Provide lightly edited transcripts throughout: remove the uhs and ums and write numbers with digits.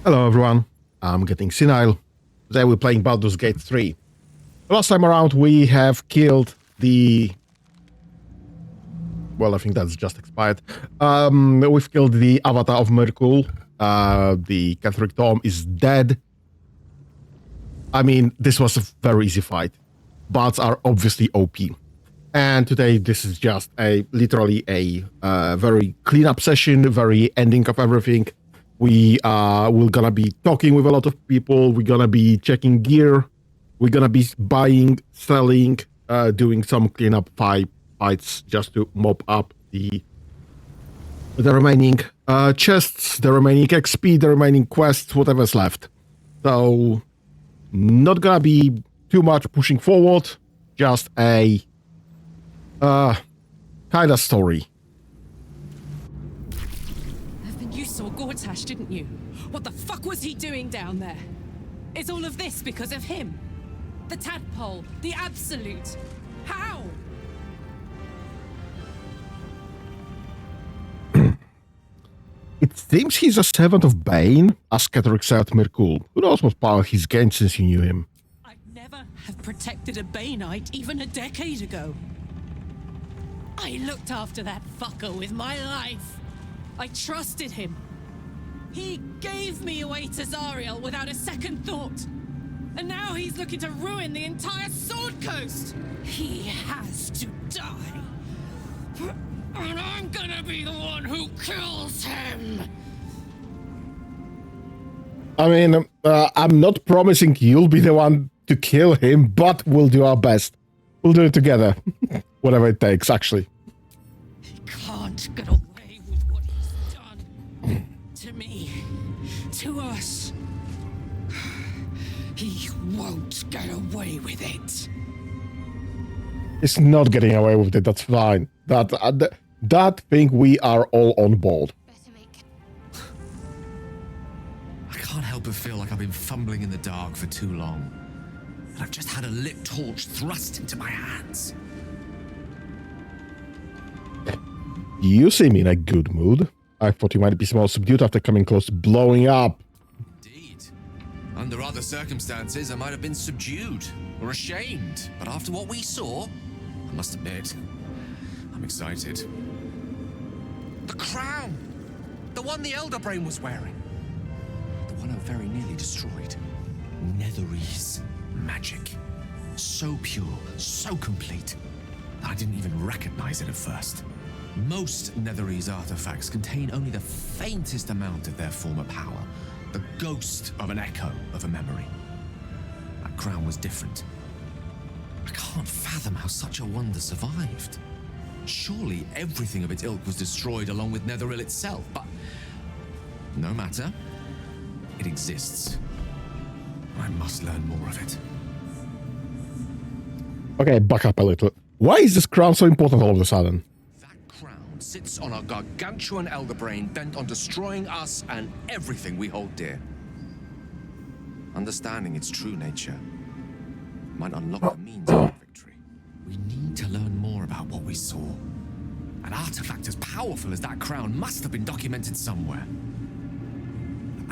Hello everyone, I'm getting senile. Today we're playing Baldurs Gate 3. Last time around we have killed the... Well, I think that's just expired. We've killed the avatar of Merkul. The Catholic Tom is dead. I mean, this was a very easy fight. Bards are obviously OP. And today this is just literally a very clean-up session, very ending of everything. We're gonna be talking with a lot of people. We're gonna be checking gear. We're gonna be buying, selling, doing some cleanup fights just to mop up the remaining chests, the remaining XP, the remaining quests, whatever's left. So, not gonna be too much pushing forward. Just a kind of story. You saw Gortash, didn't you? What the fuck was he doing down there? Is all of this because of him? The tadpole, the absolute. How? It seems he's a servant of Bane, as Catherick said Merkul. Who knows what power he's gained since you knew him? I'd never have protected a Baneite even a decade ago. I looked after that fucker with my life. I trusted him. He gave me away to Zariel without a second thought. And now he's looking to ruin the entire Sword Coast. He has to die. And I'm gonna be the one who kills him. I mean, I'm not promising you'll be the one to kill him, but we'll do our best. We'll do it together. Whatever it takes, actually. He can't get away with what he's done. To me. To us. He won't get away with it. He's not getting away with it, that's fine. That thing we are all on board. I can't help but feel like I've been fumbling in the dark for too long. And I've just had a lit torch thrust into my hands. You seem in a good mood. I thought you might be more subdued after coming close to blowing up. Indeed. Under other circumstances, I might have been subdued or ashamed. But after what we saw, I must admit, I'm excited. The crown! The one the Elder Brain was wearing. The one I very nearly destroyed. Netherese magic. So pure, so complete, that I didn't even recognize it at first. Most Netherese artifacts contain only the faintest amount of their former power, the ghost of an echo of a memory. That crown was different. I can't fathom how such a wonder survived. Surely everything of its ilk was destroyed along with Netheril itself, but no matter. It exists. I must learn more of it. Okay, back up a little. Why is this crown so important all of a sudden? Sits on a gargantuan elder brain bent on destroying us and everything we hold dear. Understanding its true nature might unlock the means of victory. We need to learn more about what we saw. An artifact as powerful as that crown must have been documented somewhere.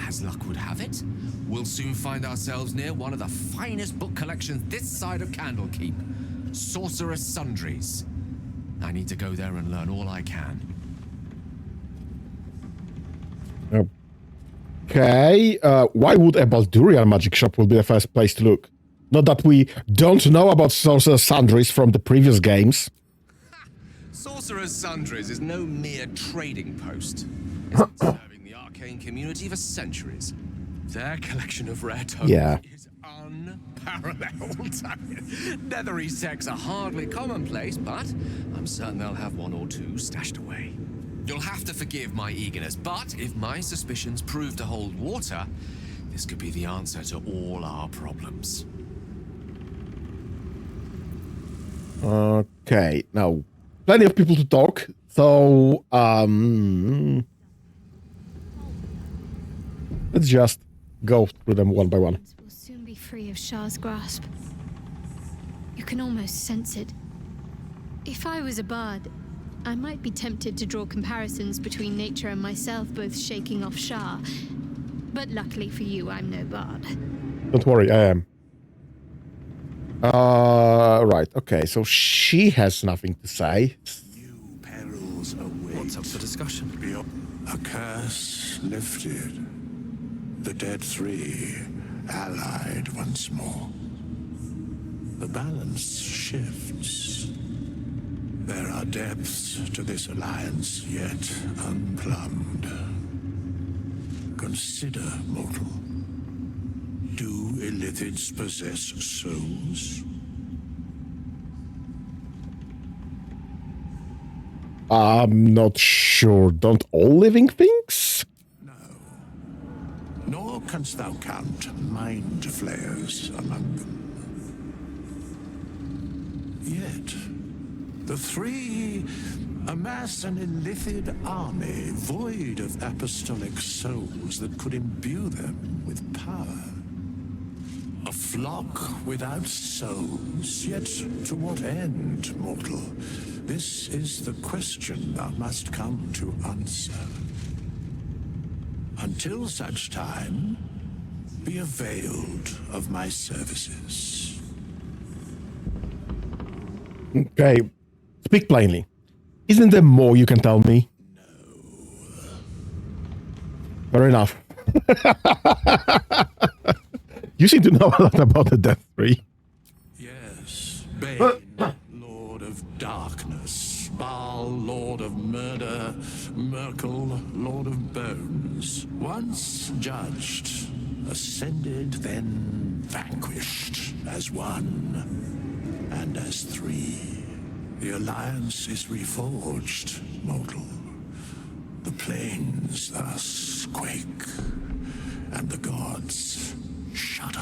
As luck would have it, we'll soon find ourselves near one of the finest book collections this side of Candlekeep, Sorcerer's Sundries. I need to go there and learn all I can. Okay, why would a Baldurian magic shop will be the first place to look? Not that we don't know about Sorcerer's Sundries from the previous games. Sorcerer's Sundries is no mere trading post. It's been serving the arcane community for centuries. Their collection of rare tokens is unparalleled. Netherese sects are hardly commonplace, but I'm certain they'll have one or two stashed away. You'll have to forgive my eagerness, but if my suspicions prove to hold water, this could be the answer to all our problems. Okay, now, plenty of people to talk, so, let's just go through them one by one. We'll soon be free of Shah's grasp. You can almost sense it. If I was a bard, I might be tempted to draw comparisons between nature and myself both shaking off Shah. But luckily for you, I'm no bard. Don't worry, I am. Right, okay, so she has nothing to say. New perils await. What's up for discussion? A curse lifted. The dead three allied once more. The balance shifts. There are depths to this alliance yet unplumbed. Consider, mortal. Do illithids possess souls? I'm not sure. Don't all living things? Nor canst thou count mind flayers among them. Yet, the three amass an illithid army void of apostolic souls that could imbue them with power. A flock without souls, yet to what end, mortal? This is the question thou must come to answer. Until such time, be availed of my services. Okay, speak plainly. Isn't there more you can tell me? No. Fair enough. You seem to know a lot about the Death Tree. Yes, Bane, Lord of Darkness, Bhaal, Lord of Murder, Merkel, Lord of Bones. Once judged, ascended, then vanquished as one and as three. The alliance is reforged, mortal. The plains thus quake, and the gods shudder.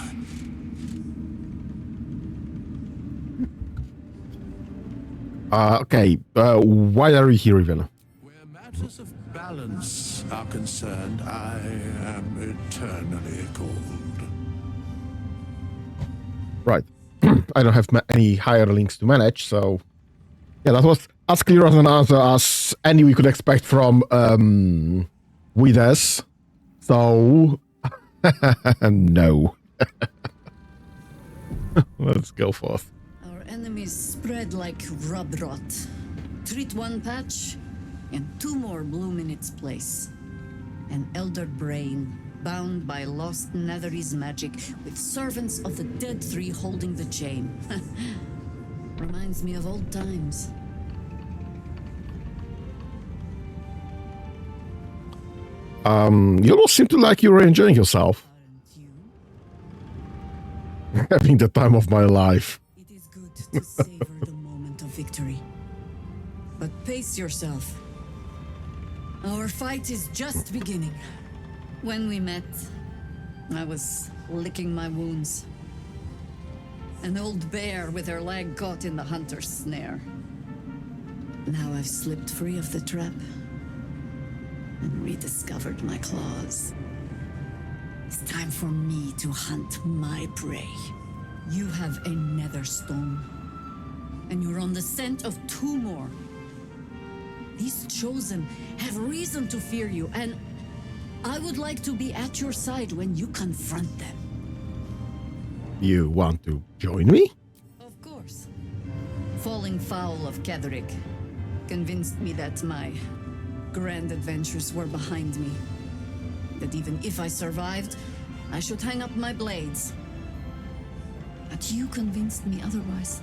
Okay, why are you here even? Where matters of balance are concerned, I am eternally cold. Right. I don't have any higher links to manage, so... Yeah, that was as clear as an answer as any we could expect from, Wides. So... no. Let's go forth. Our enemies spread like rub rot. Treat one patch, and two more bloom in its place. An elder brain, bound by lost Netherese magic, with servants of the dead three holding the chain. Reminds me of old times. You almost seem to like you were enjoying yourself. Aren't you? Having the time of my life. It is good to savor the moment of victory. But pace yourself. Our fight is just beginning. When we met, I was licking my wounds. An old bear with her leg caught in the hunter's snare. Now I've slipped free of the trap and rediscovered my claws. It's time for me to hunt my prey. You have a nether stone, and you're on the scent of two more. These chosen have reason to fear you, and I would like to be at your side when you confront them. You want to join me? Of course. Falling foul of Ketherick convinced me that my grand adventures were behind me. That even if I survived, I should hang up my blades. But you convinced me otherwise.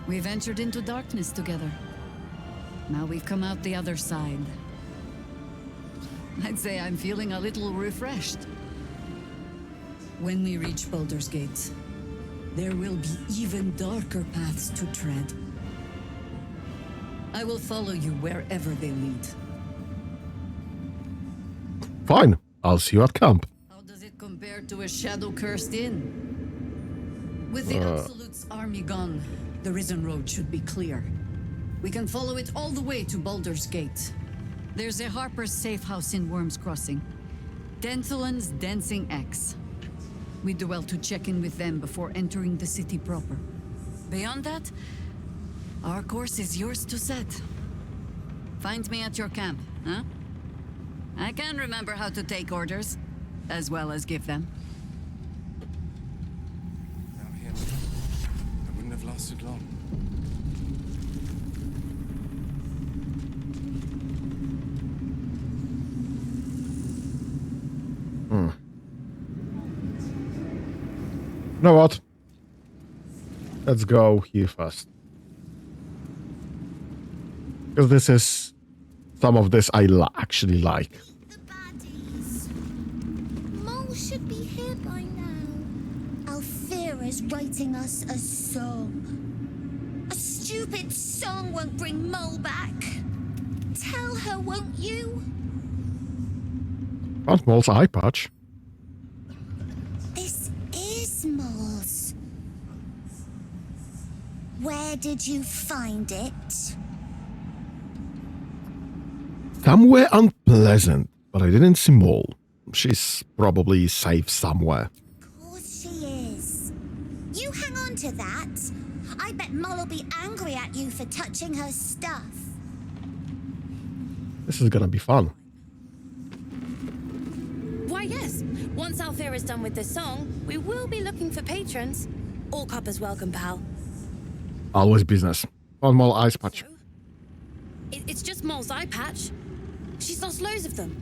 We ventured into darkness together. Now we've come out the other side. I'd say I'm feeling a little refreshed. When we reach Baldurs Gate, there will be even darker paths to tread. I will follow you wherever they lead. Fine. I'll see you at camp. How does it compare to a shadow-cursed inn? With the Absolute's army gone, the Risen Road should be clear. We can follow it all the way to Baldurs Gate. There's a Harper's safe house in Worm's Crossing. Denthalen's Dancing Axe. We'd do well to check in with them before entering the city proper. Beyond that, our course is yours to set. Find me at your camp, huh? I can remember how to take orders. as well as give them. Without him, I wouldn't have lasted long. You know what? Let's go here first. Because this is... Some of this I actually like. The baddies. Mole should be here by now. Alfira's writing us a song. A stupid song won't bring Mole back. Tell her, won't you? Found Mole's eye patch. This is Mole's. Where did you find it? Somewhere unpleasant, but I didn't see Mole. She's probably safe somewhere. Of course she is. You hang on to that. I bet Mole'll be angry at you for touching her stuff. This is gonna be fun. Why, yes. Once Alfira's done with this song, we will be looking for patrons. All coppers welcome, pal. Always business. Found Mole eyes patch. It's just Mole's eye patch. She's lost loads of them.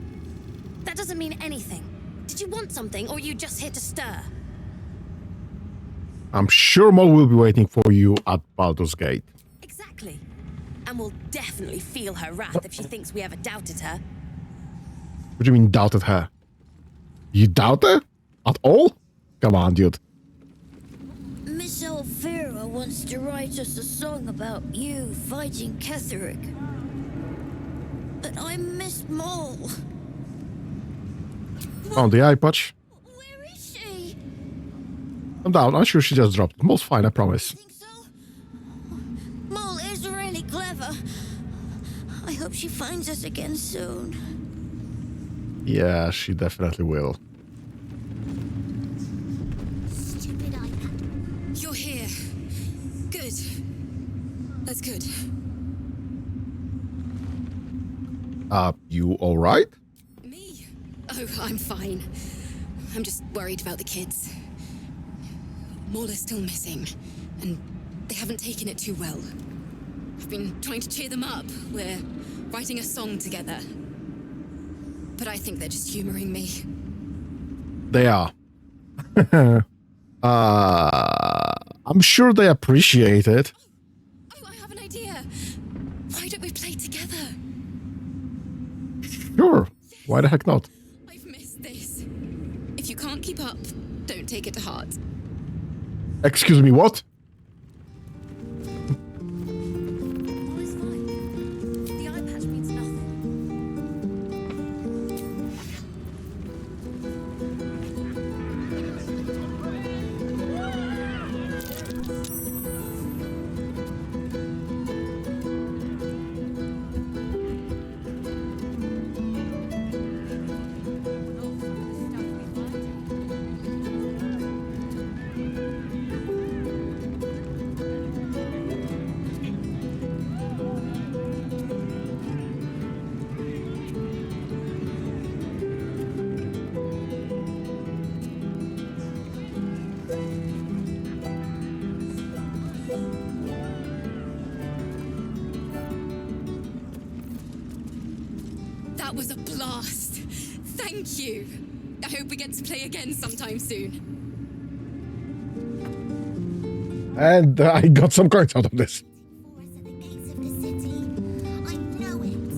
That doesn't mean anything. Did you want something, or are you just here to stir? I'm sure Mole will be waiting for you at Baldurs Gate. Exactly. And we'll definitely feel her wrath if she thinks we ever doubted her. What do you mean doubted her? You doubt her? At all? Come on, dude. Miss Alfira wants to write us a song about you fighting Ketheric. But I miss Mole. Found the eye patch. Where is she? I'm down. I'm sure she just dropped it. Mole's fine, I promise. Think so? Mole is really clever. I hope she finds us again soon. Yeah, she definitely will. Stupid iPad. You're here. Good. That's good. You alright? Me? Oh, I'm fine. I'm just worried about the kids. Maul is still missing, and they haven't taken it too well. I've been trying to cheer them up. We're writing a song together. But I think they're just humoring me. They are. I'm sure they appreciate it. Oh, I have an idea. Why don't we play together? Sure. Why the heck not? I've missed this. If you can't keep up, don't take it to heart. Excuse me, what? All is fine. The eye patch means nothing. That was a blast. Thank you. I hope we get to play again sometime soon. And I got some cards out of this. For us at the gates of the city. I know it.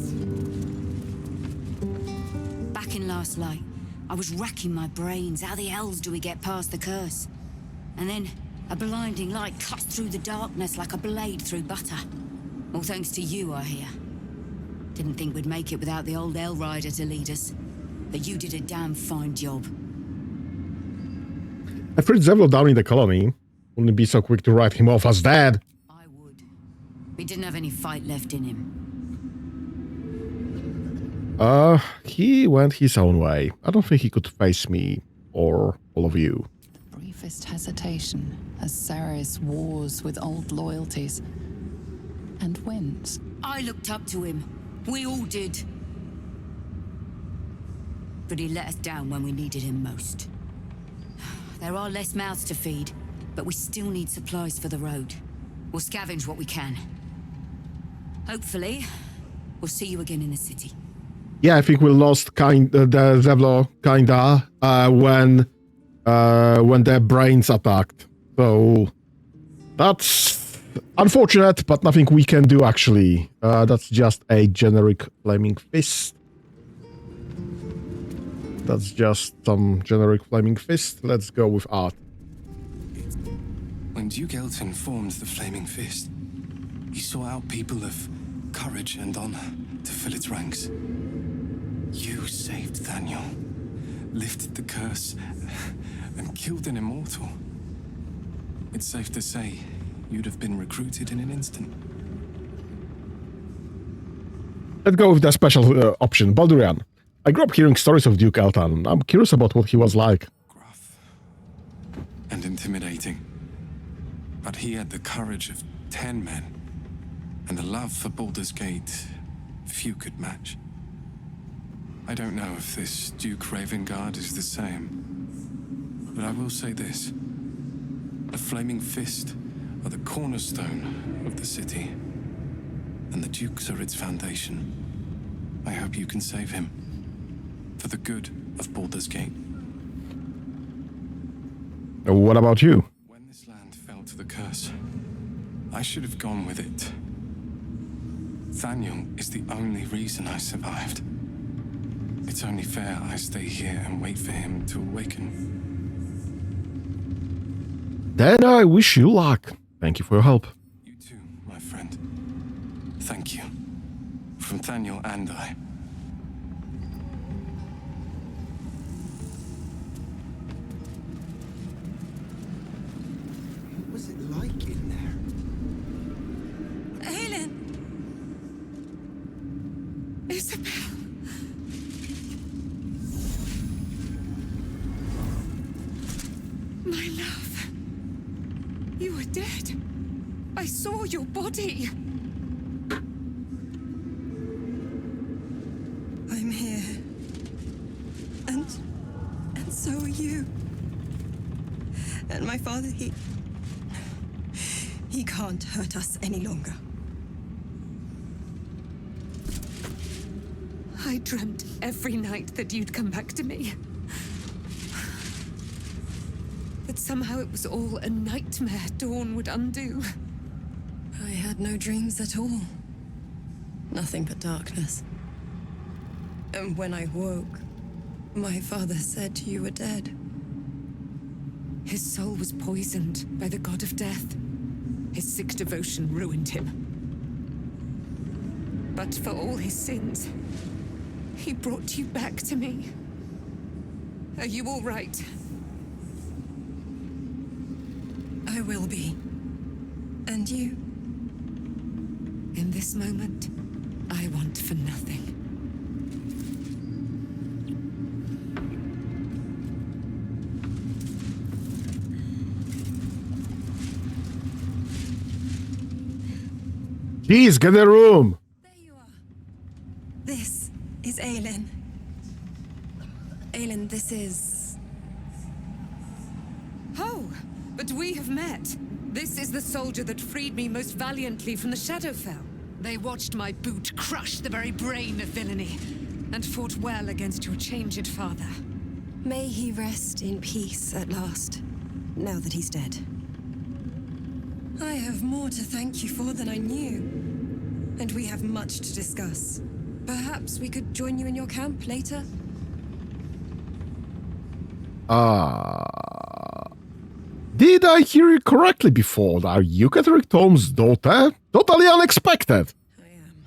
Back in last light, I was racking my brains. How the hells do we get past the curse? And then a blinding light cuts through the darkness like a blade through butter. All thanks to you, I hear. Didn't think we'd make it without the old Hell Rider to lead us. But you did a damn fine job. I've heard Zevlo down in the colony. Wouldn't be so quick to write him off as dead. I would. We didn't have any fight left in him. He went his own way. I don't think he could face me or all of you. Briefest hesitation as Ceres wars with old loyalties and wins. I looked up to him. We all did. but he let us down when we needed him most. There are less mouths to feed, but we still need supplies for the road. We'll scavenge what we can. Hopefully, we'll see you again in the city. Yeah, I think we lost the Zevlo kinda when their brains attacked. So that's unfortunate, but nothing we can do actually. That's just a generic flaming fist. That's just some generic flaming fist. Let's go with art. When Duke Elton formed the Flaming Fist, he sought out people of courage and honor to fill its ranks. You saved Daniel, lifted the curse, and killed an immortal. It's safe to say you'd have been recruited in an instant. Let's go with the special option, Baldurian. I grew up hearing stories of Duke Elton. I'm curious about what he was like. Gruff and intimidating. But he had the courage of 10 men, and a love for Baldurs Gate few could match. I don't know if this Duke Ravengard is the same, but I will say this. The Flaming Fist are the cornerstone of the city, and the Dukes are its foundation. I hope you can save him, for the good of Baldurs Gate. What about you? When this land fell to the curse, I should have gone with it. Daniel is the only reason I survived. It's only fair I stay here and wait for him to awaken. Then I wish you luck. Thank you for your help. You too, my friend. Thank you. From Daniel and I. What was it like in there? Aelin! Isabel! My love. You were dead. I saw your body. I'm here. And so are you. And my father, he can't hurt us any longer. I dreamt every night that you'd come back to me. That somehow it was all a nightmare Dawn would undo. I had no dreams at all. Nothing but darkness. And when I woke, my father said you were dead. His soul was poisoned by the god of death. His sick devotion ruined him. But for all his sins, he brought you back to me. Are you all right? I will be. And you? In this moment, I want for nothing. Please, get a room. There you are. This is Aelin. Aelin, this is... Oh, but we have met. This is the soldier that freed me most valiantly from the Shadowfell. They watched my boot crush the very brain of villainy, and fought well against your changed father. May he rest in peace at last, now that he's dead. I have more to thank you for than I knew. And we have much to discuss. Perhaps we could join you in your camp later? Did I hear you correctly before? Are you Catterick Tom's daughter? Totally unexpected. I am.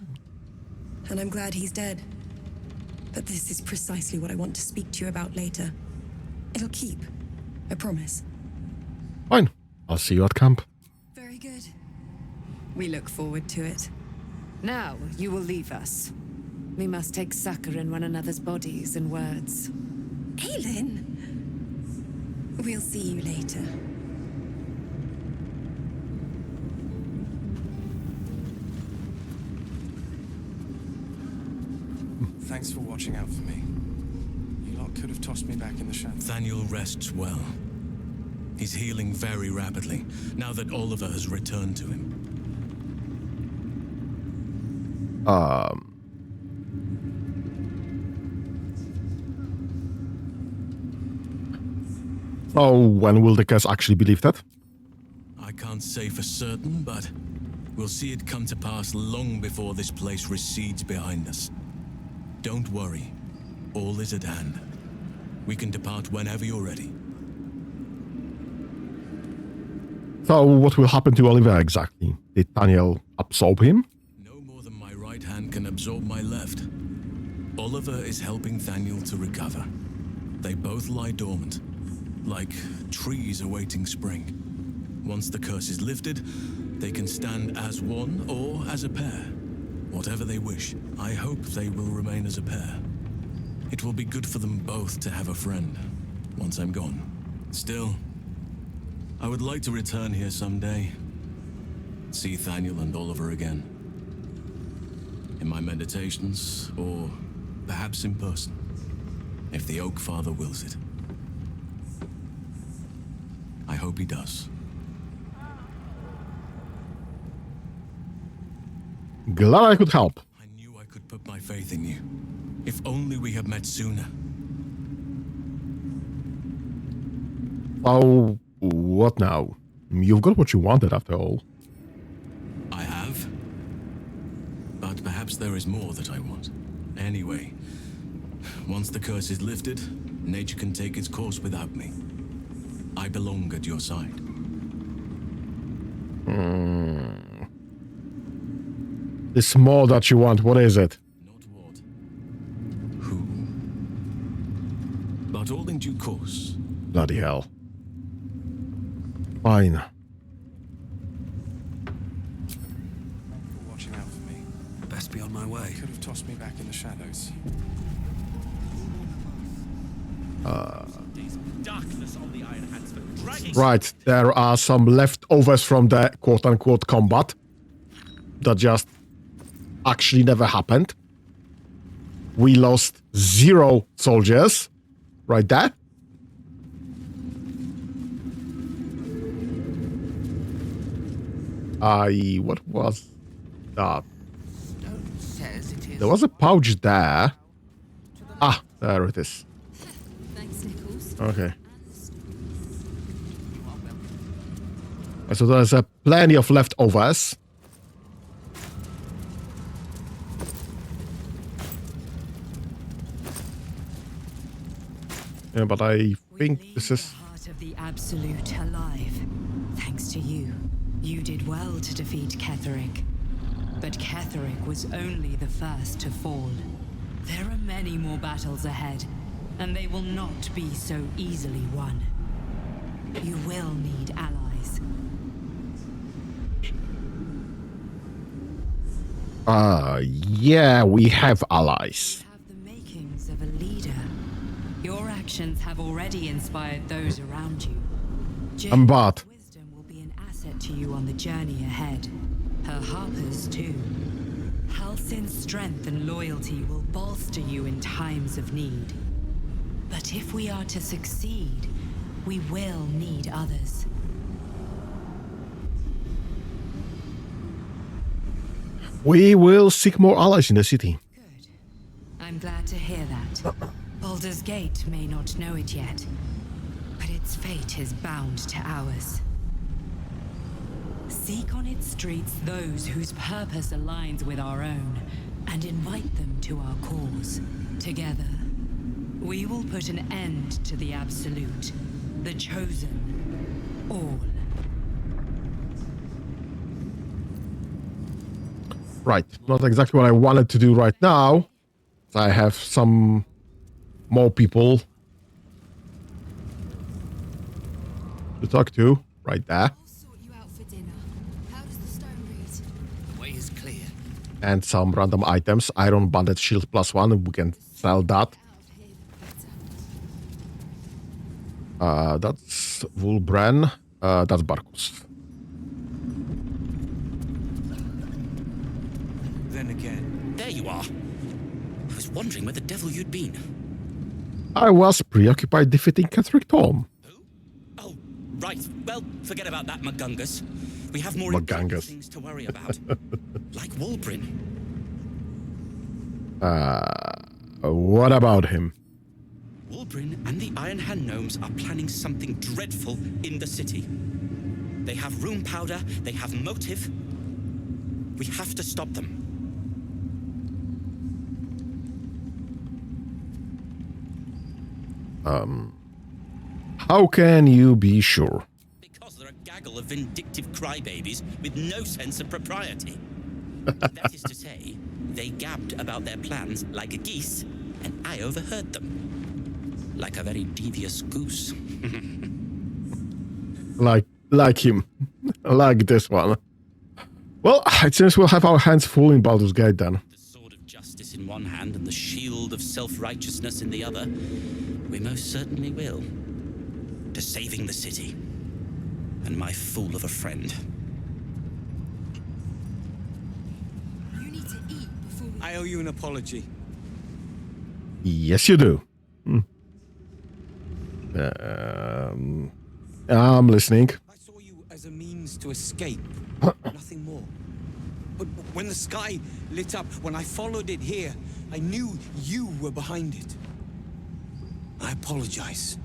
And I'm glad he's dead. But this is precisely what I want to speak to you about later. It'll keep. I promise. Fine. I'll see you at camp. Very good. We look forward to it. Now, you will leave us. We must take succor in one another's bodies and words. Aelin! We'll see you later. Thanks for watching out for me. You Could have tossed me back in the shadows. Nathaniel rests well. He's healing very rapidly, now that Oliver has returned to him. Oh, when will the curse actually be lifted? I can't say for certain, but we'll see it come to pass long before this place recedes behind us. Don't worry. All is at hand. We can depart whenever you're ready. So what will happen to Oliver exactly? Did Daniel absorb him? No more than my right hand can absorb my left. Oliver is helping Nathaniel to recover. They both lie dormant, like trees awaiting spring. Once the curse is lifted, they can stand as one or as a pair. Whatever they wish, I hope they will remain as a pair. It will be good for them both to have a friend, once I'm gone. Still, I would like to return here someday. See Nathaniel and Oliver again. In my meditations, or perhaps in person, if the Oak Father wills it. I hope he does. Glad I could help. I knew I could put my faith in you. If only we had met sooner. Oh, what now? You've got what you wanted after all. I have. But perhaps there is more that I want. Anyway, once the curse is lifted, nature can take its course without me. I belong at your side. This more that you want, what is it? Not what. Who. But all in due course. Bloody hell. Fine. For watching out for me. Best be on my way. Could have tossed me back in the shadows. Right, there are some leftovers from the quote-unquote combat that just actually never happened. We lost 0 soldiers right there. What was that? There was a pouch there. Ah, there it is. Thanks, Nichols. Okay. So there's plenty of leftovers. Yeah, but I think this is... The heart of the Absolute alive. Thanks to you. You did well to defeat Ketheric. But Ketheric was only the first to fall. There are many more battles ahead, and they will not be so easily won. You will need allies. Yeah, we have allies. You have the makings of a leader. Your actions have already inspired those around you. But Wisdom will be an asset to you on the journey ahead. Her harpers, too. Halsin's strength and loyalty will bolster you in times of need. But if we are to succeed, we will need others. we will seek more allies in the city. Good. I'm glad to hear that. Baldurs Gate may not know it yet, but its fate is bound to ours. Seek on its streets those whose purpose aligns with our own, and invite them to our cause. Together, we will put an end to the Absolute, the Chosen, all. Right, not exactly what I wanted to do right now. I have some more people to talk to right there. And some random items. Iron banded shield +1. We can sell that. That's Wulbren. That's Barkus. Then again. There you are. I was wondering where the devil you'd been. I was preoccupied defeating Ketheric Tom. Oh, right. Well, forget about that, Magungus. We have more Magungus. important things to worry about. Like Walbrin. What about him? Walbrin and the Iron Hand Gnomes are planning something dreadful in the city. They have room powder, they have motive. We have to stop them. How can you be sure? Because they're a gaggle of vindictive crybabies with no sense of propriety. That is to say, they gabbed about their plans like geese, and I overheard them. Like a very devious goose. like him. Like this one. Well, it seems we'll have our hands full in Baldur's Gate then. The sword of justice in one hand and the shield of self-righteousness in the other. We most certainly will. To saving the city. And my fool of a friend. You need to eat before we... I owe you an apology. Yes, you do. I'm listening. I saw you as a means to escape. Nothing more. But when the sky lit up, when I followed it here, I knew you were behind it. I apologize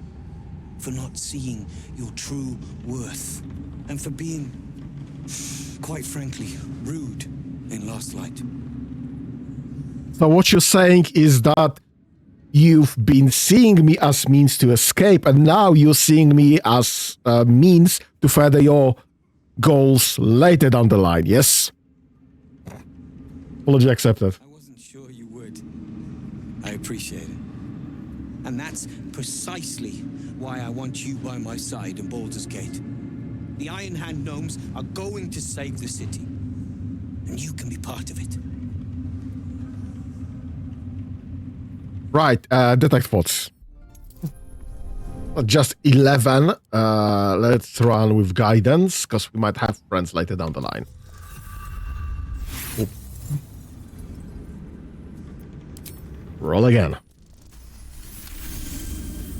for not seeing your true worth and for being, quite frankly, rude in Last Light. So what you're saying is that you've been seeing me as means to escape, and now you're seeing me as a means to further your goals later down the line, yes? Apology accepted. I wasn't sure you would. I appreciate it. And that's precisely why I want you by my side in Baldur's Gate. The Iron Hand Gnomes are going to save the city. And you can be part of it. Right, detect thoughts. Just 11. Let's run with guidance, because we might have friends later down the line. Oop. Roll again.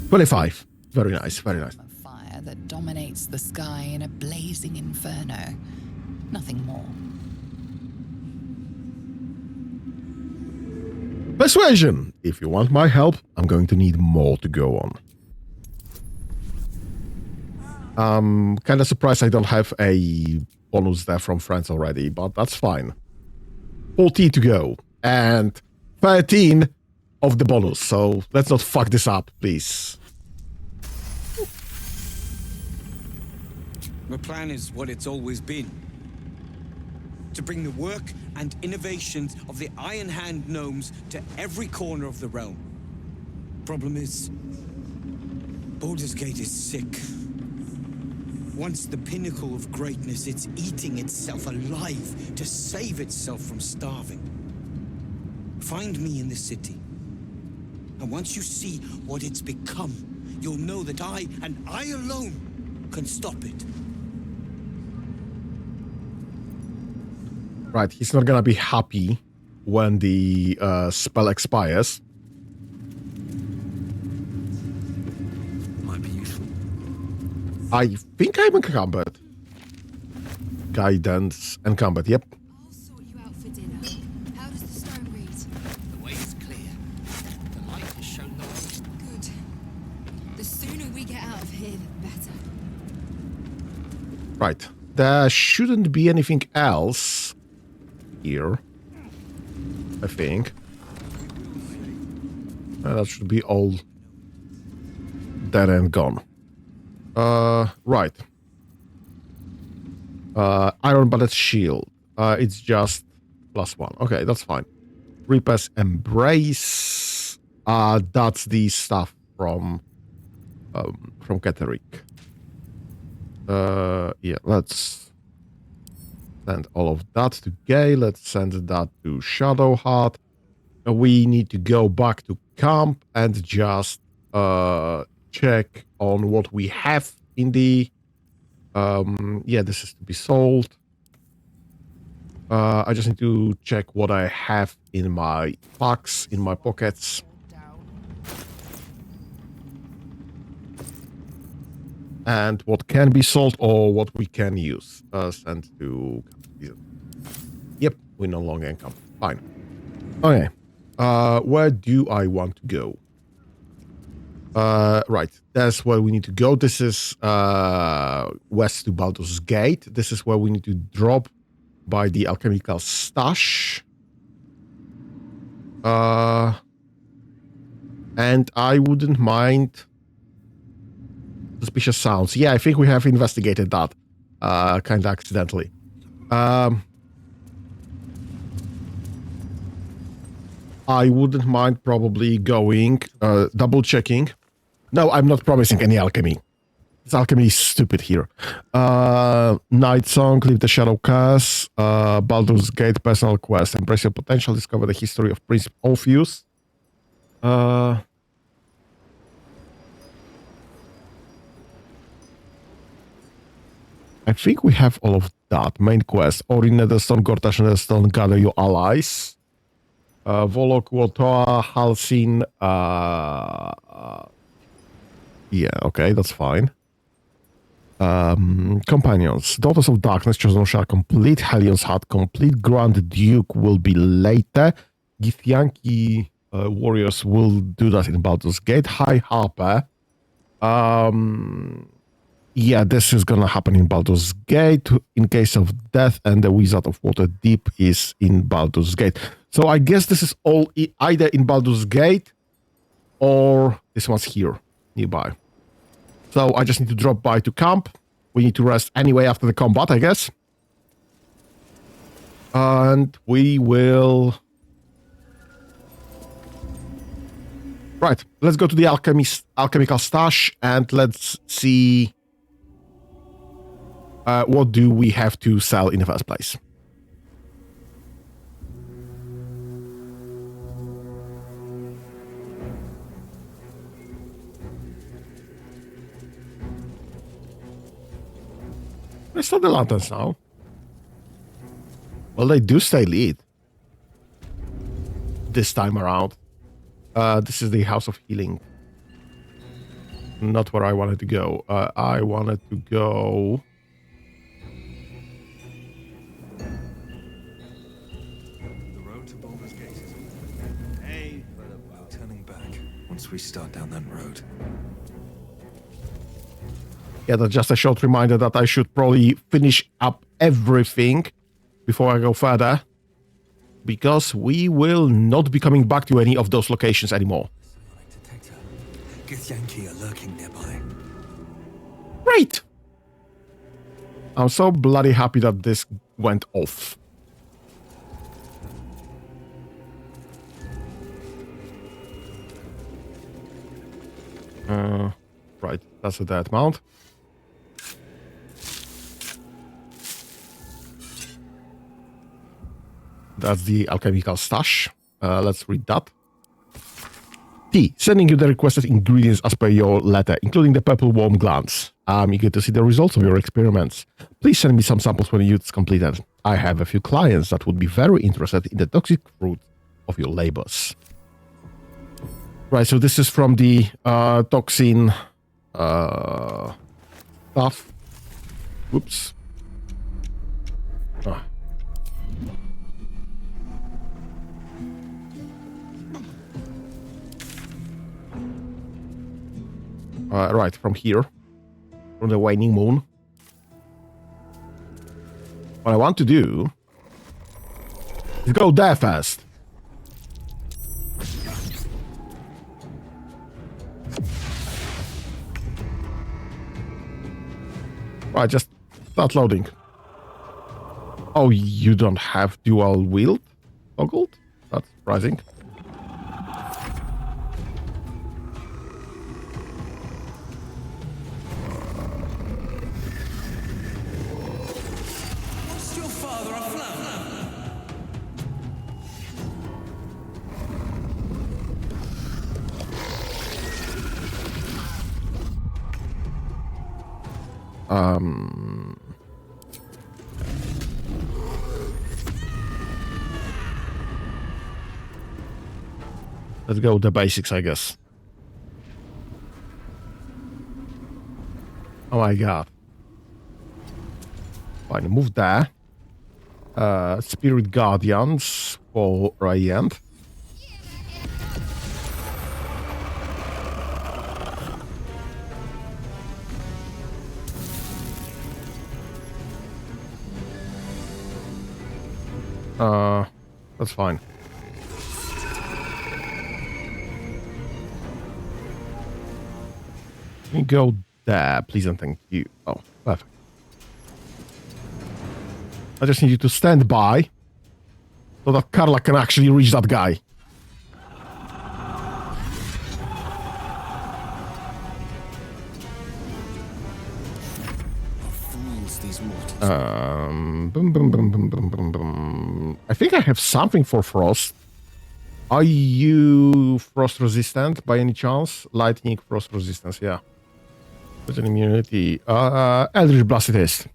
25. Very nice, very nice. A fire that dominates the sky in a blazing inferno. Nothing more. Persuasion. If you want my help, I'm going to need more to go on. Kind of surprised I don't have a bonus there from friends already, but that's fine. 14 to go. And 13 of the bonus, so let's not fuck this up, please. My plan is what it's always been. To bring the work and innovations of the Iron Hand Gnomes to every corner of the realm. Problem is, Baldur's Gate is sick. Once the pinnacle of greatness, it's eating itself alive to save itself from starving. Find me in the city. And once you see what it's become, you'll know that I, and I alone, can stop it. Right, he's not gonna be happy when the spell expires. Might be useful. I think I'm encumbered. Guidance encumbered, yep. I'll sort you out for dinner. How does the stone read? The way is clear. The light has shown the way. Good. The sooner we get out of here, the better. Right. There shouldn't be anything else here, I think. That should be all dead and gone. Right. Iron Ballet Shield. It's just +1. Okay, that's fine. Reaper's Embrace. That's the stuff from Ketheric. Yeah, let's send all of that to Gay. Let's send that to Shadowheart. We need to go back to camp and just check on what we have in the... yeah, this is to be sold. I just need to check what I have in my packs, in my pockets. and what can be sold or what we can use. Send to... Yep, we no longer income. Fine. Okay. Where do I want to go? Right. That's where we need to go. This is west to Baldur's Gate. This is where we need to drop by the alchemical stash. And I wouldn't mind suspicious sounds. Yeah, I think we have investigated that kind of accidentally. I wouldn't mind probably going, double checking. No, I'm not promising any alchemy. This alchemy is stupid here. Night Song, Leave the Shadow Curse, Baldur's Gate, Personal Quest, Embrace Your Potential, Discover the History of Prince Orpheus. I think we have all of that. Main quest, Orin Netherstone, Gortash Netherstone, Gather Your Allies. Volok, Wotoa, Halcyon. Yeah, okay, that's fine. Companions. Daughters of Darkness, Chosen shall complete. Helion's Heart complete. Grand Duke will be later. Githyanki warriors will do that in Baldur's Gate. High Harper. Yeah, this is gonna happen in Baldur's Gate in case of death, and the Wizard of Waterdeep is in Baldur's Gate. So I guess this is all either in Baldur's Gate or this one's here nearby. So I just need to drop by to camp. We need to rest anyway after the combat, I guess. And we will... Right, let's go to the alchemical stash and let's see what do we have to sell in the first place. Let's start the lanterns now. Well, they do stay lit. This time around. This is the House of Healing. Not where I wanted to go. I wanted to go... The road to Baldur's Gate is open. Hey, no turning back once we start down that road. Yeah, that's just a short reminder that I should probably finish up everything before I go further. Because we will not be coming back to any of those locations anymore. Detector. Githyanki are lurking nearby. Great! I'm so bloody happy that this went off. Right, that's a dead mount. That's the alchemical stash. Let's read that. T. Sending you the requested ingredients as per your letter, including the purple worm glands. I'm eager to see the results of your experiments. Please send me some samples when it's completed. I have a few clients that would be very interested in the toxic fruit of your labors. Right, so this is from the toxin stuff. Whoops. Right, from here. From the waning moon. What I want to do is go there first. Right, just start loading. Oh, you don't have dual wield toggled? That's surprising. What's your father a flower? Let's go with the basics, I guess. Oh my god. Fine, move there. Spirit Guardians for Radiant. That's fine. Can you go there, please and thank you. Oh, perfect. I just need you to stand by so that Carla can actually reach that guy. I think I have something for Frost. Are you Frost resistant by any chance? Lightning Frost resistance, yeah. With an immunity. Eldritch Blast it is.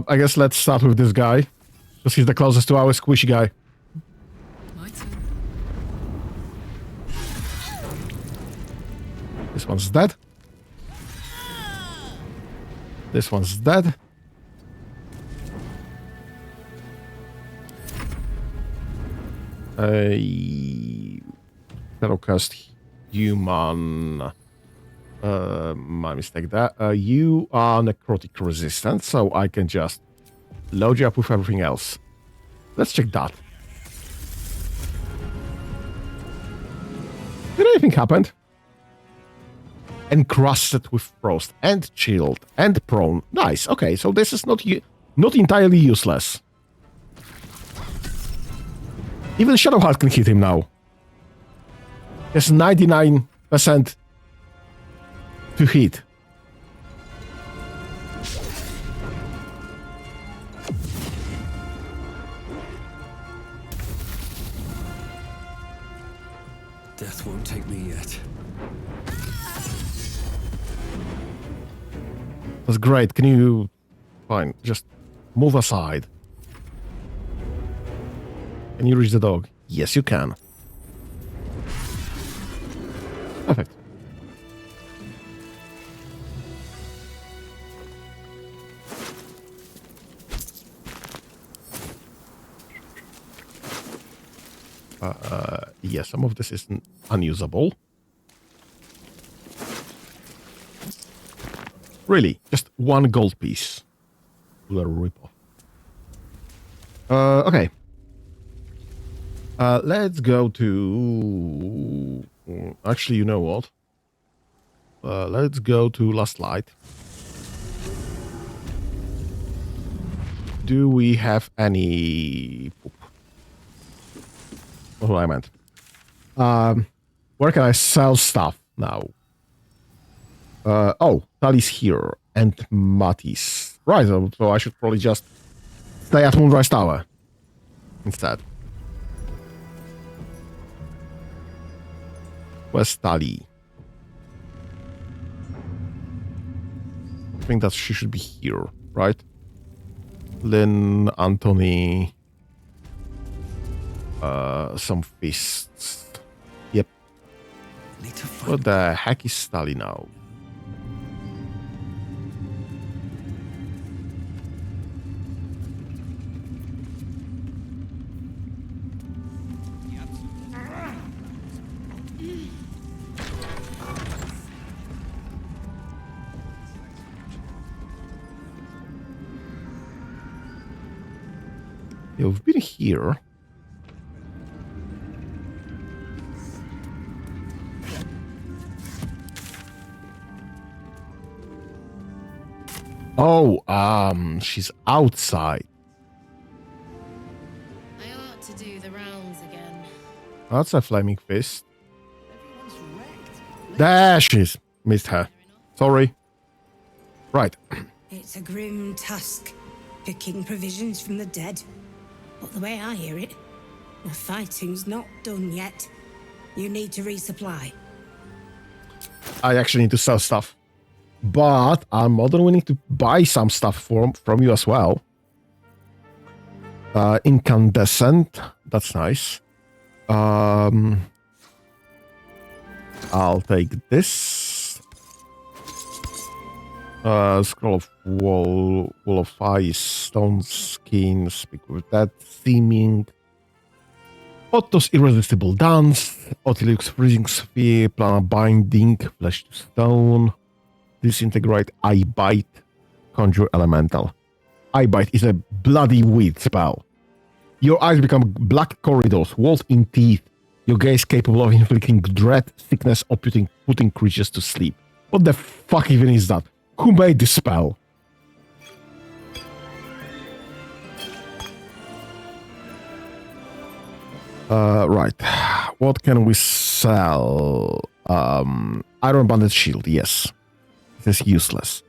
I guess let's start with this guy. Because he's the closest to our squishy guy. This one's dead. This one's dead. Shadowcast human. My mistake there. You are necrotic resistant, so I can just load you up with everything else. Let's check that. Did anything happen? Encrusted with frost and chilled and prone. Nice. Okay, so this is not entirely useless. Even Shadowheart can hit him now. There's 99% to hit. Death won't take me yet. That's great. Can you... Fine, just move aside. Can you reach the dog? Yes, you can. Perfect. Yeah, some of this is unusable. Really, just one gold piece. Little ripoff. Okay. Let's go to... Actually, you know what? Let's go to Last Light. Do we have any... What I meant? Where can I sell stuff now? Oh, Tali's here and Matisse. Right, so I should probably just stay at Moonrise Tower instead. Where's Tali? I think that she should be here, right? Lynn, Anthony... some fists. Yep. What the heck is Stali now? You've been here. Oh, she's outside. I ought to do the rounds again. That's a flaming fist. There she is. Missed her. Sorry. Right. It's a grim task, picking provisions from the dead. But the way I hear it, the fighting's not done yet. You need to resupply. I actually need to sell stuff. But I'm more than willing to buy some stuff from you as well. Incandescent. That's nice. I'll take this. Scroll of wool of ice, stone skin, speak with that, theming. Otto's irresistible dance, Otilux's freezing sphere, planar binding, flesh to stone, disintegrate, eye bite, conjure elemental. Eye bite is a bloody weird spell. Your eyes become black corridors, walls in teeth. Your gaze capable of inflicting dread, sickness, or putting creatures to sleep. What the fuck even is that? Who made this spell? Right. What can we sell? Iron Banded Shield, yes. This is useless.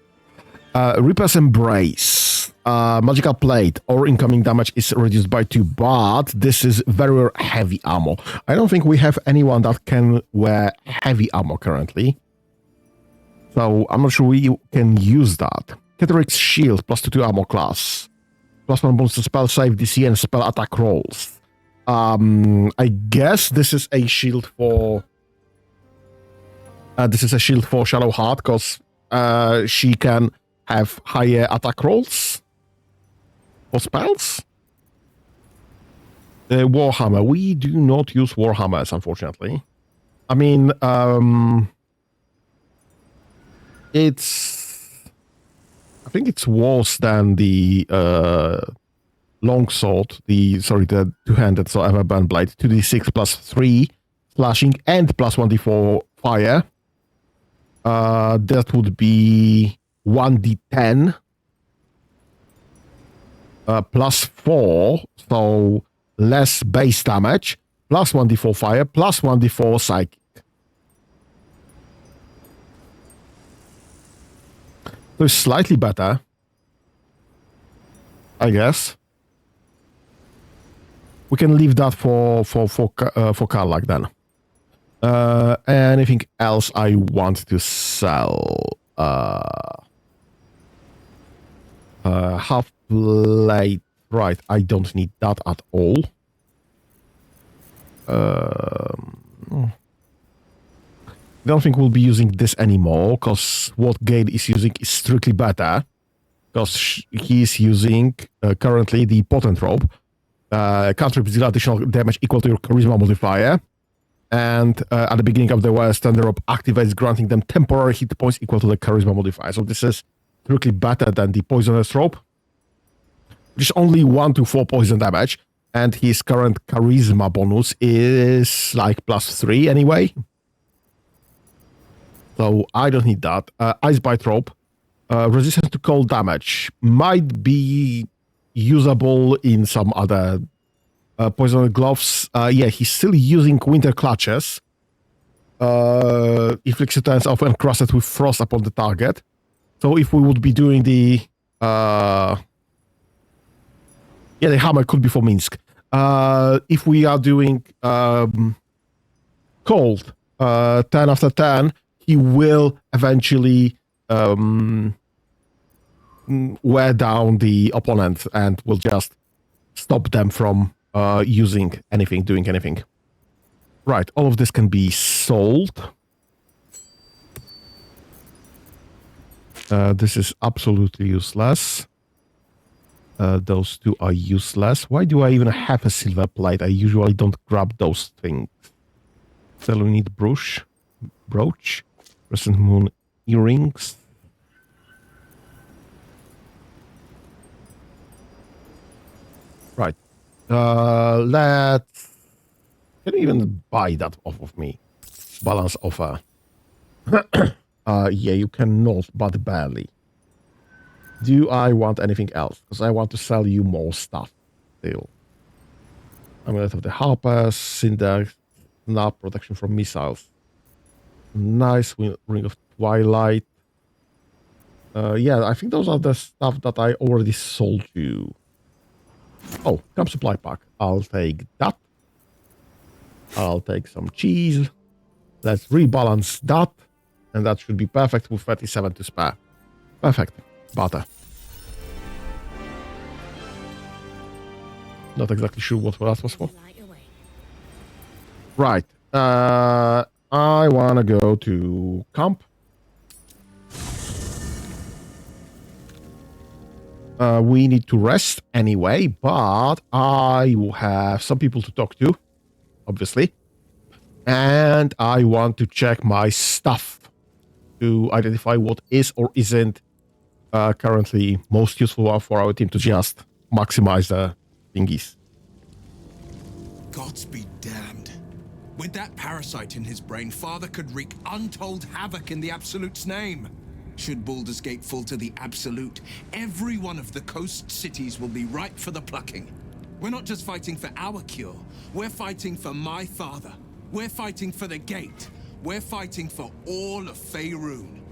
Reaper's Embrace. Magical Plate or incoming damage is reduced by 2, but this is very heavy ammo. I don't think we have anyone that can wear heavy ammo currently. So I'm not sure we can use that. Ketteric's Shield, plus 2 armor class. Plus 1 bonus to spell save DC and spell attack rolls. I guess this is a shield for... Shadowheart, because she can have higher attack rolls for spells. Warhammer. We do not use Warhammers, unfortunately. I mean, I think it's worse than the longsword, the two-handed, so Everburn Blade. 2d6 plus 3 slashing and plus 1d4 fire. That would be 1d10 plus 4, so less base damage, plus 1d4 fire, plus 1d4 psychic. So it's slightly better, I guess. We can leave that for Karlak then. Anything else I want to sell? Half plate, right? I don't need that at all. I don't think we'll be using this anymore, because what Gale is using is strictly better, because he is using currently the Potent Robe. Cantrip deal additional damage equal to your Charisma modifier, and at the beginning of the West, Thunder Robe activates, granting them temporary hit points equal to the Charisma modifier. So this is strictly better than the Poisonous Robe, which is only 1 to 4 poison damage, and his current Charisma bonus is like plus 3 anyway. So I don't need that. Ice Bite Robe. Resistance to cold damage might be usable in some other poison gloves. Yeah, he's still using Winter Clutches. Inflicts turns off encrusted with frost upon the target. So if we would be doing the... yeah, the hammer could be for Minsk. If we are doing cold, 10 after 10, he will eventually wear down the opponent and will just stop them from doing anything. Right, all of this can be sold. This is absolutely useless. Those two are useless. Why do I even have a silver plate? I usually don't grab those things. So we need brooch, Crescent Moon earrings. Right. Let's... Can you even buy that off of me? Balance offer. Yeah, you cannot, but barely. Do I want anything else? Because I want to sell you more stuff still. Amulet of the Harpers, Cinder, Snap, protection from missiles. Nice, Ring of Twilight. Yeah, I think those are the stuff that I already sold you. Oh, Camp Supply Pack. I'll take that. I'll take some cheese. Let's rebalance that. And that should be perfect with 37 to spare. Perfect. Butter. Not exactly sure what that was for. Right. I want to go to camp. We need to rest anyway, but I will have some people to talk to, obviously. And I want to check my stuff to identify what is or isn't currently most useful for our team to just maximize the thingies. Gods be damned. With that parasite in his brain, Father could wreak untold havoc in the Absolute's name. Should Baldurs Gate fall to the Absolute, every one of the coast cities will be ripe for the plucking. We're not just fighting for our cure, we're fighting for my father. We're fighting for the Gate. We're fighting for all of Faerun.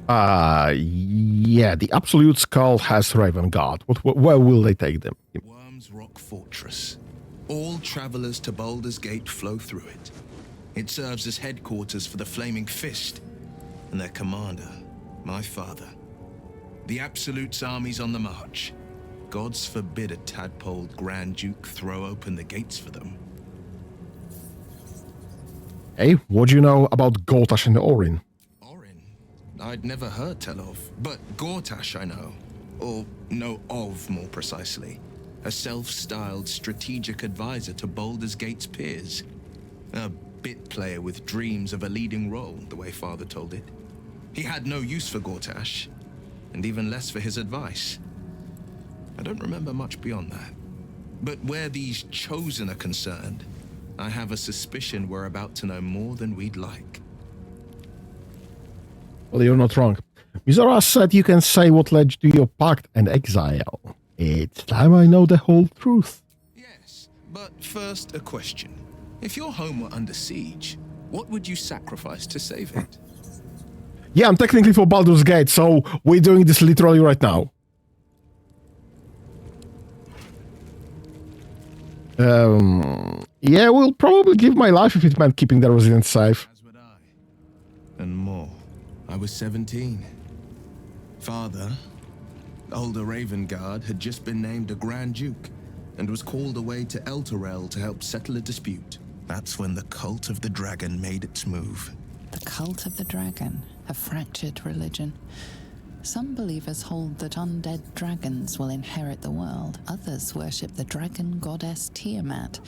Yeah, the Absolute Skull has Raven Guard. Where will they take them? Worm's Rock Fortress. All travelers to Baldur's Gate flow through it. It serves as headquarters for the Flaming Fist and their commander, my father. The Absolute's army's on the march. Gods forbid a tadpoled Grand Duke throw open the gates for them. Hey, what do you know about Gortash and Orin? I'd never heard tell of, but Gortash I know. Or know of, more precisely. A self-styled strategic advisor to Baldur's Gate's peers. A bit player with dreams of a leading role, the way Father told it. He had no use for Gortash, and even less for his advice. I don't remember much beyond that. But where these Chosen are concerned, I have a suspicion we're about to know more than we'd like. Well, you're not wrong. Mizora said you can say what led to your pact and exile. It's time I know the whole truth. Yes, but first a question. If your home were under siege, what would you sacrifice to save it? Yeah, I'm technically for Baldur's Gate, so we're doing this literally right now. Yeah, we'll probably give my life if it meant keeping the residents safe. As would I. And more. I was 17. Father, older Raven Guard, had just been named a Grand Duke and was called away to Elturel to help settle a dispute. That's when the Cult of the Dragon made its move. The Cult of the Dragon, a fractured religion. Some believers hold that undead dragons will inherit the world. Others worship the dragon goddess Tiamat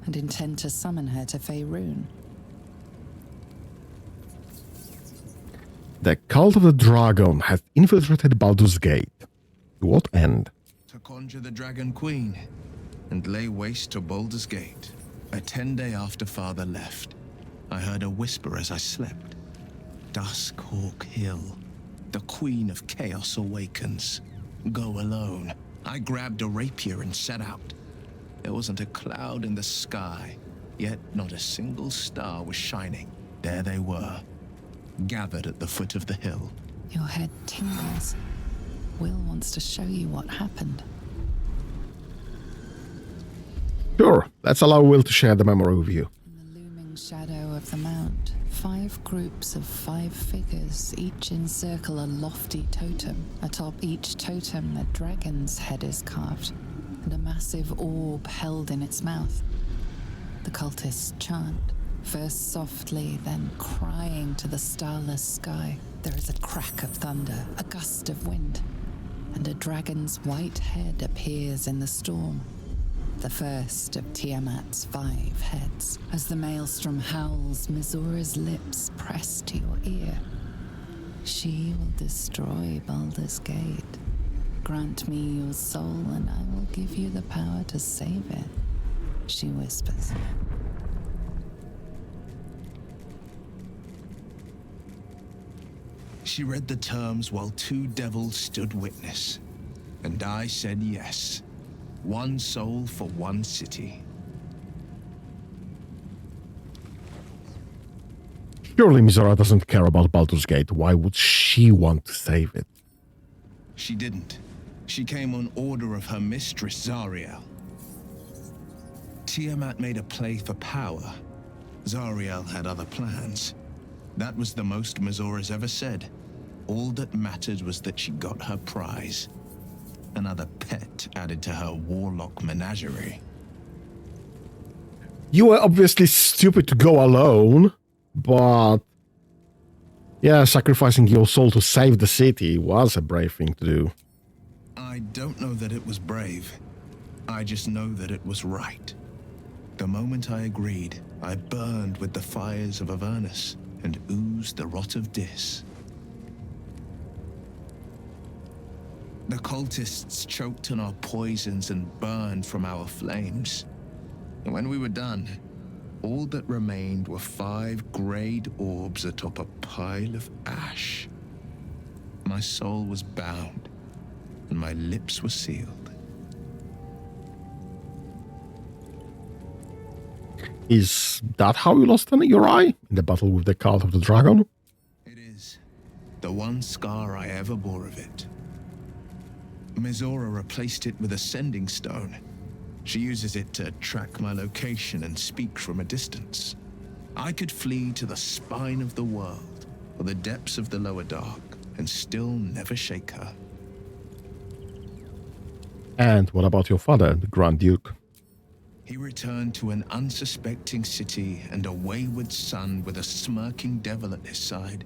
and intend to summon her to Faerun. The Cult of the Dragon has infiltrated Baldur's Gate. To what end? To conjure the Dragon Queen and lay waste to Baldur's Gate. A 10-day after Father left, I heard a whisper as I slept. Duskhawk Hill. The Queen of Chaos awakens. Go alone. I grabbed a rapier and set out. There wasn't a cloud in the sky, yet not a single star was shining. There they were, gathered at the foot of the hill. Your head tingles. Will wants to show you what happened. Sure, let's allow Will to share the memory with you. In the looming shadow of the mount, 5 groups of 5 figures each encircle a lofty totem. Atop each totem, a dragon's head is carved, and a massive orb held in its mouth. The cultists chant, first softly, then crying to the starless sky. There is a crack of thunder, a gust of wind, and a dragon's white head appears in the storm. The first of Tiamat's 5 heads. As the maelstrom howls, Mizora's lips press to your ear. She will destroy Baldur's Gate. Grant me your soul and I will give you the power to save it, she whispers. She read the terms while 2 devils stood witness, and I said yes. 1 soul for 1 city. Surely Mizora doesn't care about Baldur's Gate. Why would she want to save it? She didn't. She came on order of her mistress, Zariel. Tiamat made a play for power. Zariel had other plans. That was the most Mazora's ever said. All that mattered was that she got her prize. Another pet added to her warlock menagerie. You were obviously stupid to go alone, but yeah, sacrificing your soul to save the city was a brave thing to do. I don't know that it was brave. I just know that it was right. The moment I agreed, I burned with the fires of Avernus and oozed the rot of Dis. The cultists choked on our poisons and burned from our flames. And when we were done, all that remained were 5 greyed orbs atop a pile of ash. My soul was bound, and my lips were sealed. Is that how you lost your eye in the battle with the Cult of the Dragon? It is. The one scar I ever bore of it. Mizora replaced it with a sending stone. She uses it to track my location and speak from a distance. I could flee to the spine of the world or the depths of the lower dark and still never shake her. And what about your father, the Grand Duke? He returned to an unsuspecting city and a wayward son with a smirking devil at his side.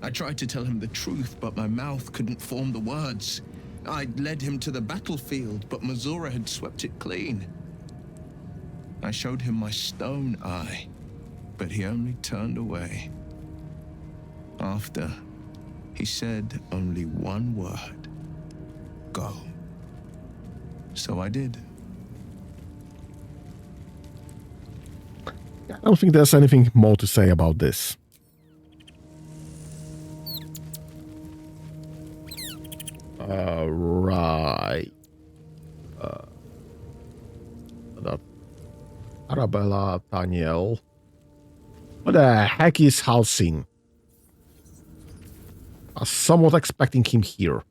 I tried to tell him the truth, but my mouth couldn't form the words. I'd led him to the battlefield, but Mizora had swept it clean. I showed him my stone eye, but he only turned away. After, he said only one word: go. So I did. I don't think there's anything more to say about this. Right. That Arabella, Daniel. What the heck is Halcyon? I was somewhat expecting him here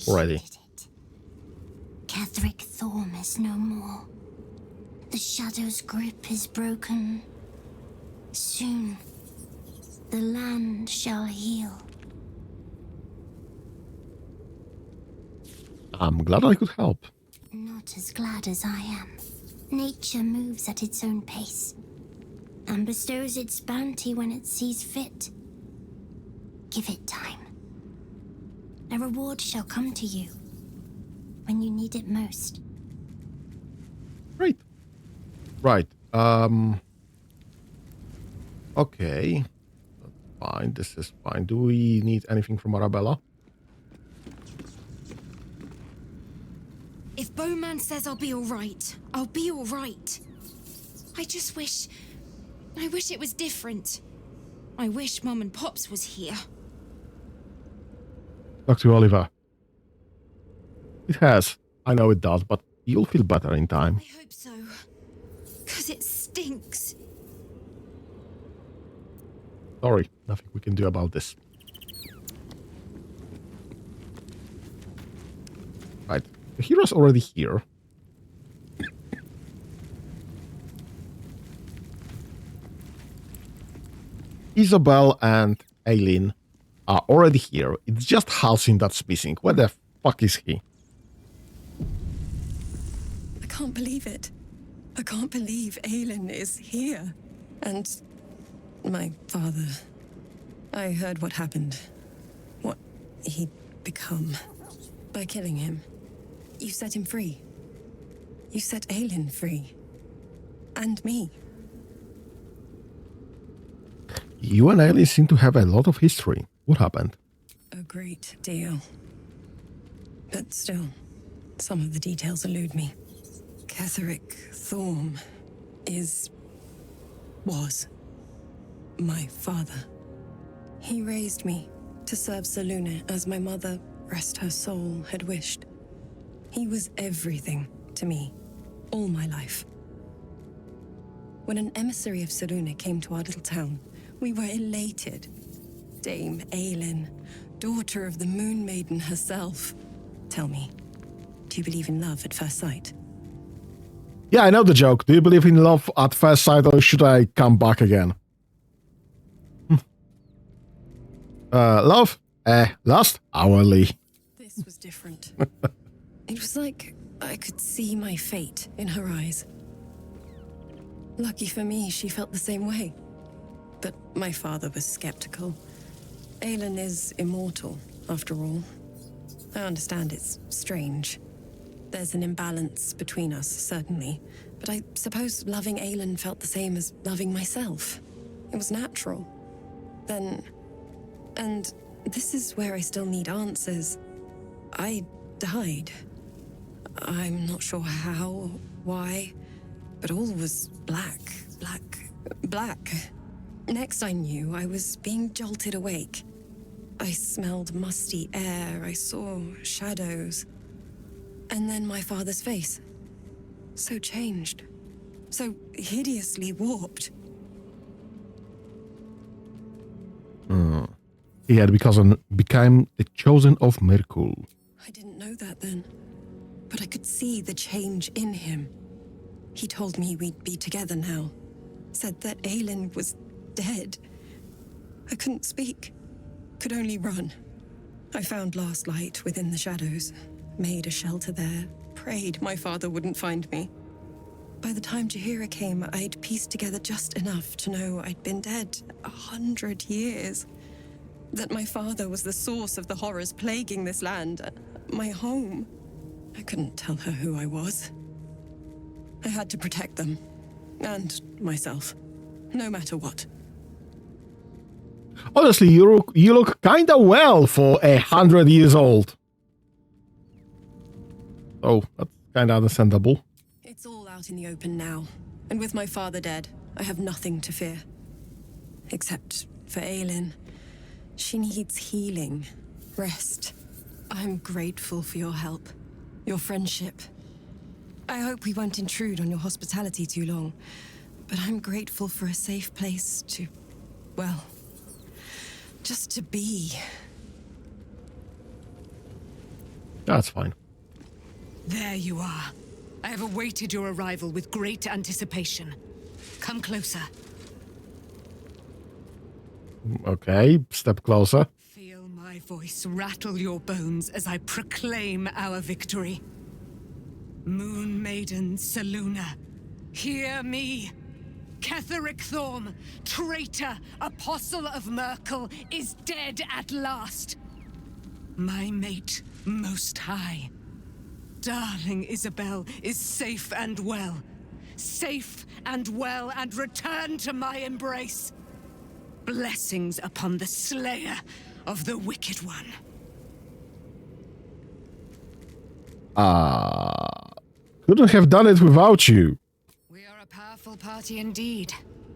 already. Ketheric Thorm is no more. The Shadow's grip is broken. Soon, the land shall heal. I'm glad I could help. Not as glad as I am. Nature moves at its own pace and bestows its bounty when it sees fit. Give it time. A reward shall come to you when you need it most. Great. Right. Okay. Fine. This is fine. Do we need anything from Arabella? If Bowman says I'll be alright, I'll be alright. I wish it was different. I wish Mum and Pops was here. Dr. Oliver. It has. I know it does, but you'll feel better in time. I hope so. 'Cause it stinks. Sorry, nothing we can do about this. Right. The hero's already here. Isabel and Aileen are already here. It's just Halcyon that's missing. Where the fuck is he? I can't believe it. I can't believe Aelin is here. And my father. I heard what happened. What he'd become. By killing him. You set him free. You set Aelin free. And me. You and Aileen seem to have a lot of history. What happened? A great deal. But still, some of the details elude me. Ketheric Thorm was my father. He raised me to serve Selûne as my mother, rest her soul, had wished. He was everything to me, all my life. When an emissary of Selûne came to our little town, we were elated. Dame Aelin, daughter of the Moon Maiden herself. Tell me, do you believe in love at first sight? Yeah, I know the joke. Do you believe in love at first sight, or should I come back again? Love? Last hourly. This was different. It was like I could see my fate in her eyes. Lucky for me, she felt the same way. But my father was skeptical. Aelin is immortal, after all. I understand it's strange. There's an imbalance between us, certainly. But I suppose loving Aelin felt the same as loving myself. It was natural. Then... And this is where I still need answers. I died. I'm not sure how, why, but all was black. Next I knew, I was being jolted awake. I smelled musty air, I saw shadows. And then my father's face. So changed. So hideously warped. He had become the chosen of Merkul. I didn't know that then. But I could see the change in him. He told me we'd be together now. Said that Aelin was dead. I couldn't speak. Could only run. I found last light within the shadows. Made a shelter there. Prayed my father wouldn't find me. By the time Jaheira came, I'd pieced together just enough to know I'd been dead 100 years. That my father was the source of the horrors plaguing this land. My home. I couldn't tell her who I was. I had to protect them. And myself. No matter what. Honestly, you look kinda well for 100 years old. Oh, that's kinda understandable. It's all out in the open now. And with my father dead, I have nothing to fear. Except for Aelin. She needs healing. Rest. I'm grateful for your help. Your friendship. I hope we won't intrude on your hospitality too long. But I'm grateful for a safe place to... well... just to be. That's fine. There you are. I have awaited your arrival with great anticipation. Come closer. Okay, step closer. Feel my voice rattle your bones as I proclaim our victory. Moon Maiden Selûne, hear me. Ketheric Thorm, traitor, apostle of Merkul, is dead at last. My mate, Most High. Darling Isabel is safe and well. Safe and well and returned to my embrace. Blessings upon the slayer of the Wicked One. Couldn't have done it without you. We are a powerful party indeed.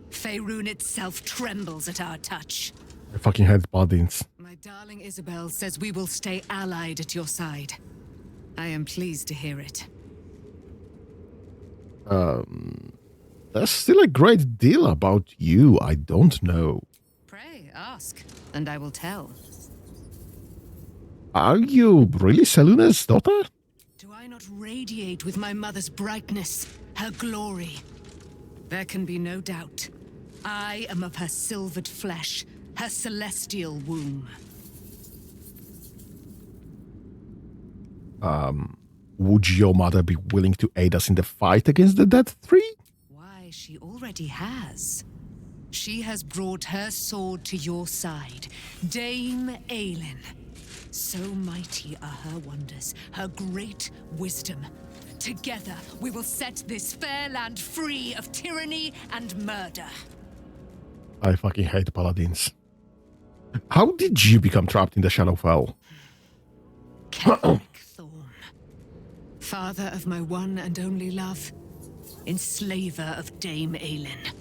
Faerun itself trembles at our touch. I fucking hate Paladins. My darling Isabel says we will stay allied at your side. I am pleased to hear it. There's still a great deal about you I don't know. Pray, ask, and I will tell. Are you really Selûne's daughter? Do I not radiate with my mother's brightness, her glory? There can be no doubt. I am of her silvered flesh, her celestial womb. Would your mother be willing to aid us in the fight against the Dead Three? Why, she already has. She has brought her sword to your side, Dame Aelin. So mighty are her wonders, her great wisdom. Together, we will set this fair land free of tyranny and murder. I fucking hate Paladins. How did you become trapped in the Shadowfell? Ketheric Thorm, father of my one and only love, enslaver of Dame Aelin.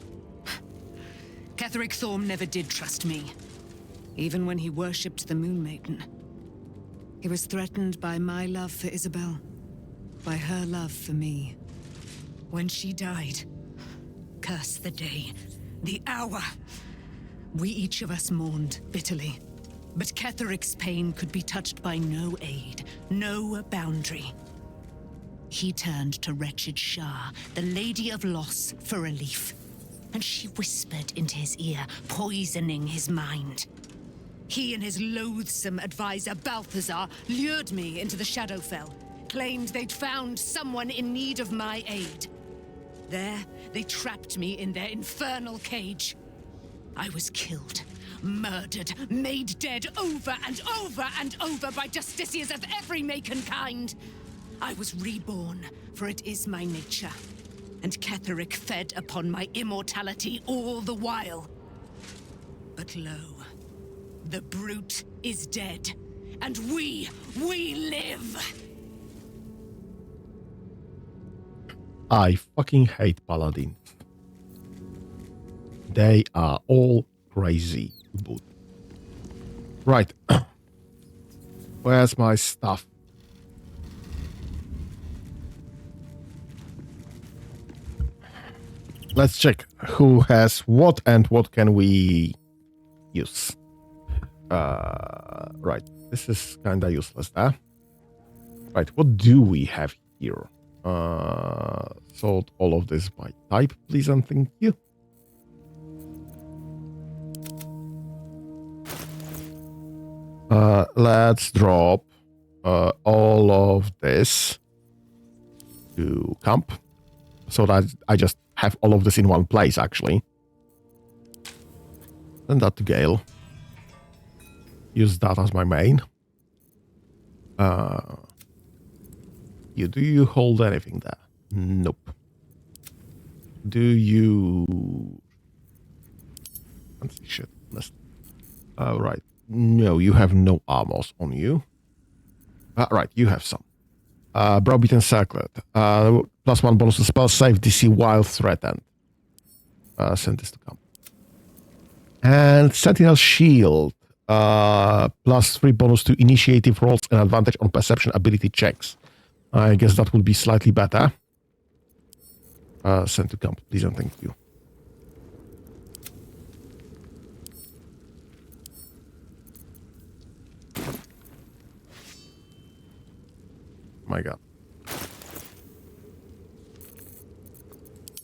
Ketheric Thorm never did trust me, even when he worshipped the Moon Maiden. He was threatened by my love for Isabel, by her love for me. When she died, curse the day, the hour. We each of us mourned bitterly. But Ketheric's pain could be touched by no aid, no boundary. He turned to wretched Shah, the Lady of Loss, for relief. And she whispered into his ear, poisoning his mind. He and his loathsome advisor, Balthazar, lured me into the Shadowfell, claimed they'd found someone in need of my aid. There, they trapped me in their infernal cage. I was killed, murdered, made dead over and over and over by justiciars of every make and kind. I was reborn, for it is my nature. And Ketheric fed upon my immortality all the while. But lo, the brute is dead, and we live! I fucking hate paladins. They are all crazy. Right. Where's my stuff? Let's check who has what and what can we use. Right. This is kinda useless, huh? Right, what do we have here? Sort all of this by type, please, and thank you. Let's drop all of this to camp, so that I just have all of this in one place, actually. Send that to Gale. Use that as my main. Do you hold anything there? Nope. Do you... Fancy shit. Right. No, you have no armors on you. Right, you have some. Browbeaten Circlet. +1 bonus to spell save DC while threatened. Send this to come. And Sentinel Shield. +3 bonus to initiative rolls and advantage on perception ability checks. I guess that would be slightly better. Send to camp, please, and thank you. My god.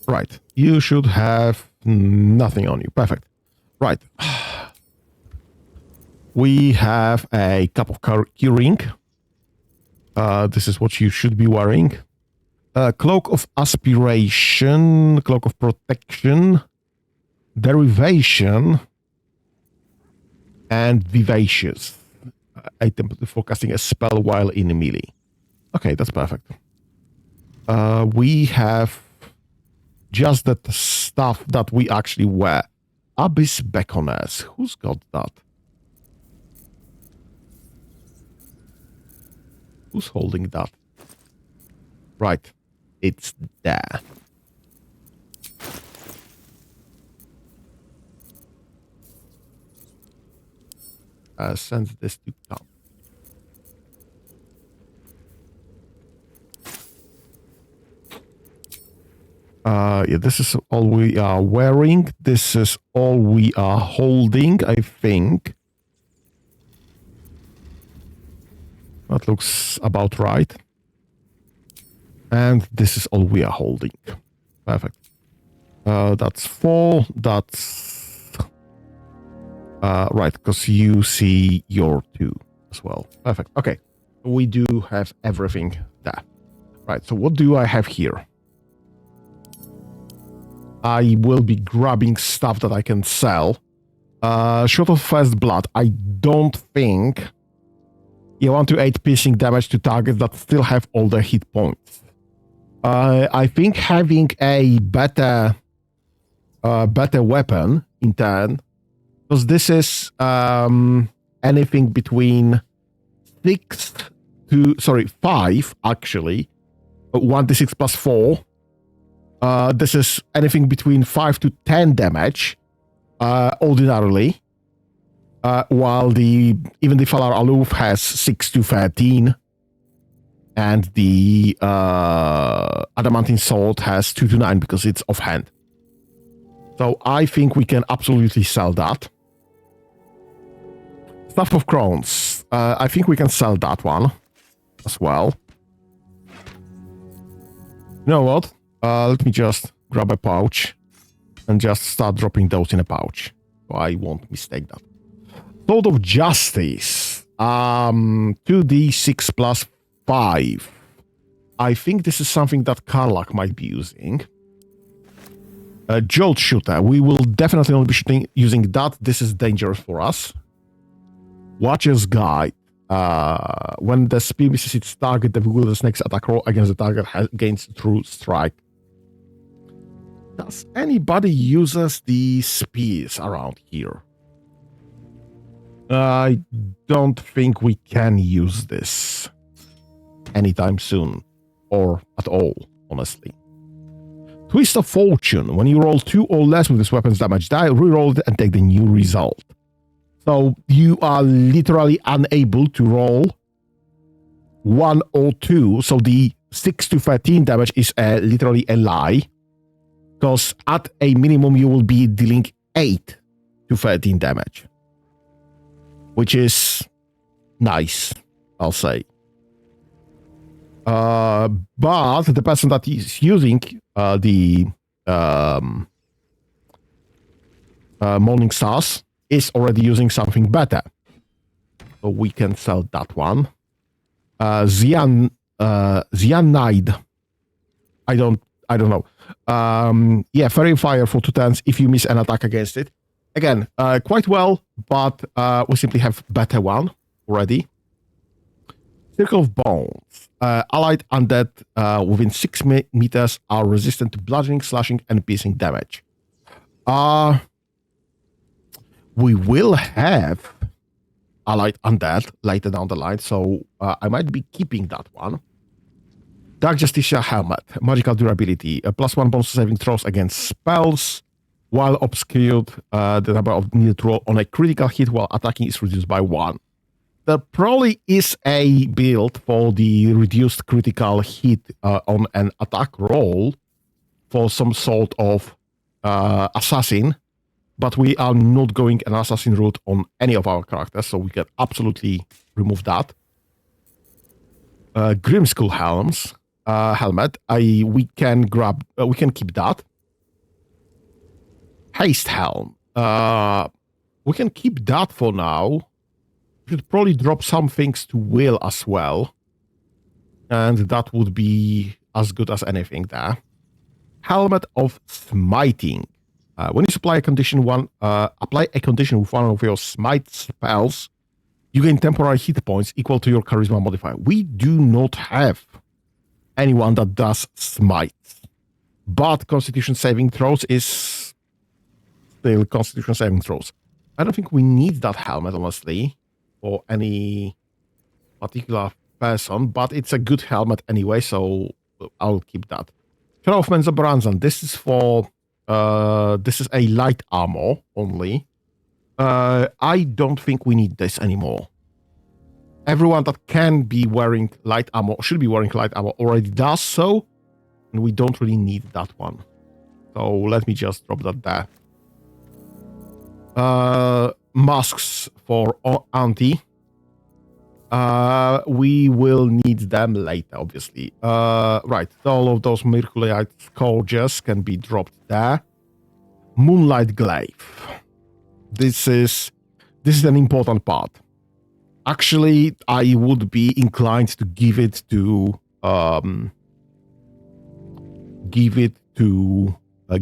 Right. You should have nothing on you. Perfect. Right. We have a cup of curing. This is what you should be wearing. Cloak of Aspiration, Cloak of Protection, Derivation, and Vivacious. Item for casting a spell while in melee. Okay, that's perfect. We have just that stuff that we actually wear. Abyss Beckoners. Who's got that? Who's holding that? Right. It's there. Send this to Tom. Yeah, this is all we are wearing. This is all we are holding, I think. That looks about right. And this is all we are holding. Perfect. That's 4. That's... right, because you see your 2 as well. Perfect. Okay. We do have everything there. Right, so what do I have here? I will be grabbing stuff that I can sell. Shot of First Blood. I don't think... You want to 8 piercing damage to targets that still have all their hit points. I think having a better weapon in turn, because this is anything between 5 actually, 1d6 plus 4. This is anything between 5 to 10 damage, ordinarily. While even the Falar Aloof has 6 to 13, and the Adamantine Sword has 2 to 9 because it's offhand. So I think we can absolutely sell that. Staff of Crowns. I think we can sell that one as well. You know what? Let me just grab a pouch and just start dropping those in a pouch. So I won't mistake that. Sword of Justice. 2d6 plus 5. I think this is something that Karlach might be using. Jolt Shooter. We will definitely not be using that. This is dangerous for us. Watcher's Guide. When the spear misses its target, the bewildered next attack roll against the target gains true strike. Does anybody uses the spears around here? I don't think we can use this anytime soon, or at all, honestly. Twist of Fortune. When you roll 2 or less with this weapon's damage die, reroll it and take the new result. So you are literally unable to roll 1 or 2. So the 6 to 13 damage is literally a lie. Because at a minimum, you will be dealing 8 to 13 damage. Which is nice, I'll say. But the person that is using the Morning Stars is already using something better. So we can sell that one. Cyanide. I don't know. Yeah, Fairy Fire for 2 turns if you miss an attack against it. Again, quite well, but we simply have better one already. Circle of Bones. Allied undead within 6 meters are resistant to bludgeoning, slashing, and piercing damage. We will have allied undead later down the line, so I might be keeping that one. Dark Justicia Helmet. Magical durability. +1 bonus saving throws against spells. While obscured, the number of needed to roll on a critical hit while attacking is reduced by 1. There probably is a build for the reduced critical hit on an attack roll for some sort of assassin, but we are not going an assassin route on any of our characters, so we can absolutely remove that. Grim Skull helmet. We can keep that. Haste Helm. We can keep that for now. Should probably drop some things to Will as well. And that would be as good as anything there. Helmet of Smiting. When you apply a condition with one of your smite spells, you gain temporary hit points equal to your charisma modifier. We do not have anyone that does smite. But Constitution saving throws is still Constitution saving throws. I don't think we need that helmet, honestly, for any particular person, but it's a good helmet anyway, so I'll keep that. Shadow of Menzoberranzan. This is for this is a light armor only. I don't think we need this anymore. Everyone that can be wearing light armor, should be wearing light armor, already does so, and we don't really need that one. So let me just drop that there. Masks for Auntie. We will need them later, obviously. Right, all of those Merculite Scourges can be dropped there. Moonlight Glaive. This is an important part. Actually, I would be inclined to give it to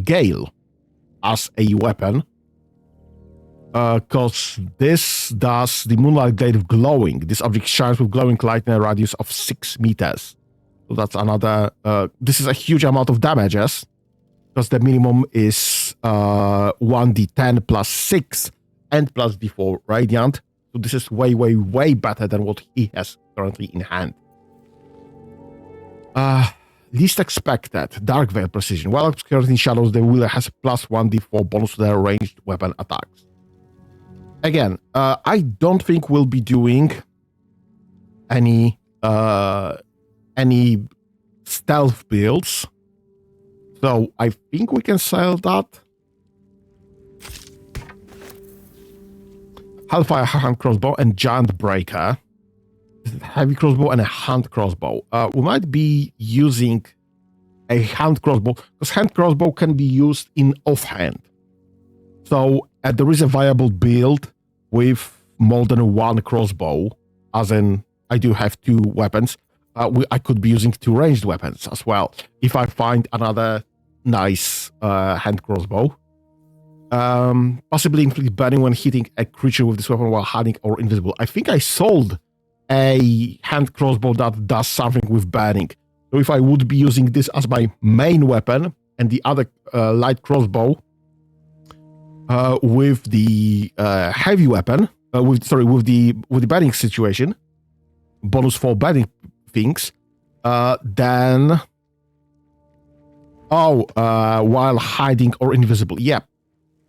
Gale as a weapon. Because this does the Moonlight Glaive glowing. This object shines with glowing light in a radius of 6 meters. So that's another... this is a huge amount of damages. Because the minimum is 1d10 plus 6 and plus d4 radiant. So this is way, way, way better than what he has currently in hand. Least expected. Dark Veil Precision. While obscured in shadows, the wielder has a +1d4 bonus to their ranged weapon attacks. Again, I don't think we'll be doing any stealth builds. So I think we can sell that. Hellfire hand crossbow and giant breaker. Heavy crossbow and a hand crossbow. We might be using a hand crossbow, because hand crossbow can be used in offhand. So there is a viable build with more than one crossbow, as in I do have 2 weapons. I could be using 2 ranged weapons as well if I find another nice hand crossbow. Possibly inflict burning when hitting a creature with this weapon while hiding or invisible. I think I sold a hand crossbow that does something with burning. So if I would be using this as my main weapon and the other light crossbow with the heavy weapon, with the burning situation, bonus for burning things, then while hiding or invisible. Yeah,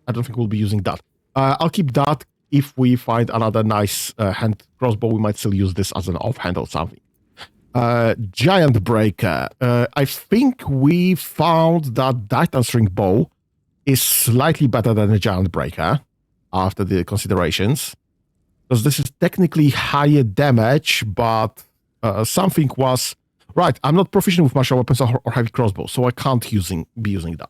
I don't think we'll be using that. I'll keep that. If we find another nice hand crossbow, we might still use this as an offhand or something. Giant Breaker. I think we found that Titan Bow is slightly better than a Giant Breaker after the considerations. Because this is technically higher damage, but something was... Right, I'm not proficient with martial weapons or heavy crossbows, so I can't be using that.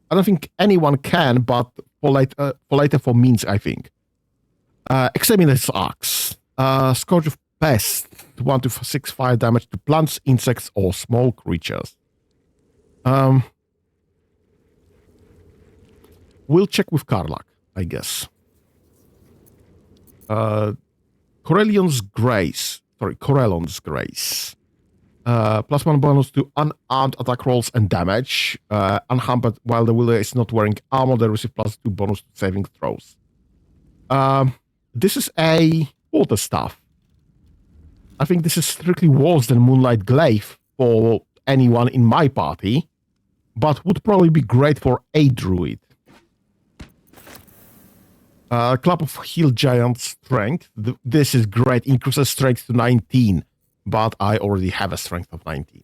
I don't think anyone can, but for later for means, I think. Exterminator's Axe. Scourge of Pest. 1 to 6 fire damage to plants, insects, or small creatures. We'll check with Karlach, I guess. Corellion's Grace. +1 bonus to unarmed attack rolls and damage. Unhampered while the wielder is not wearing armor, they receive +2 bonus to saving throws. This is a water staff. I think this is strictly worse than Moonlight Glaive for anyone in my party, but would probably be great for a druid. Club of Hill Giant Strength. This is great. Increases strength to 19, but I already have a strength of 19.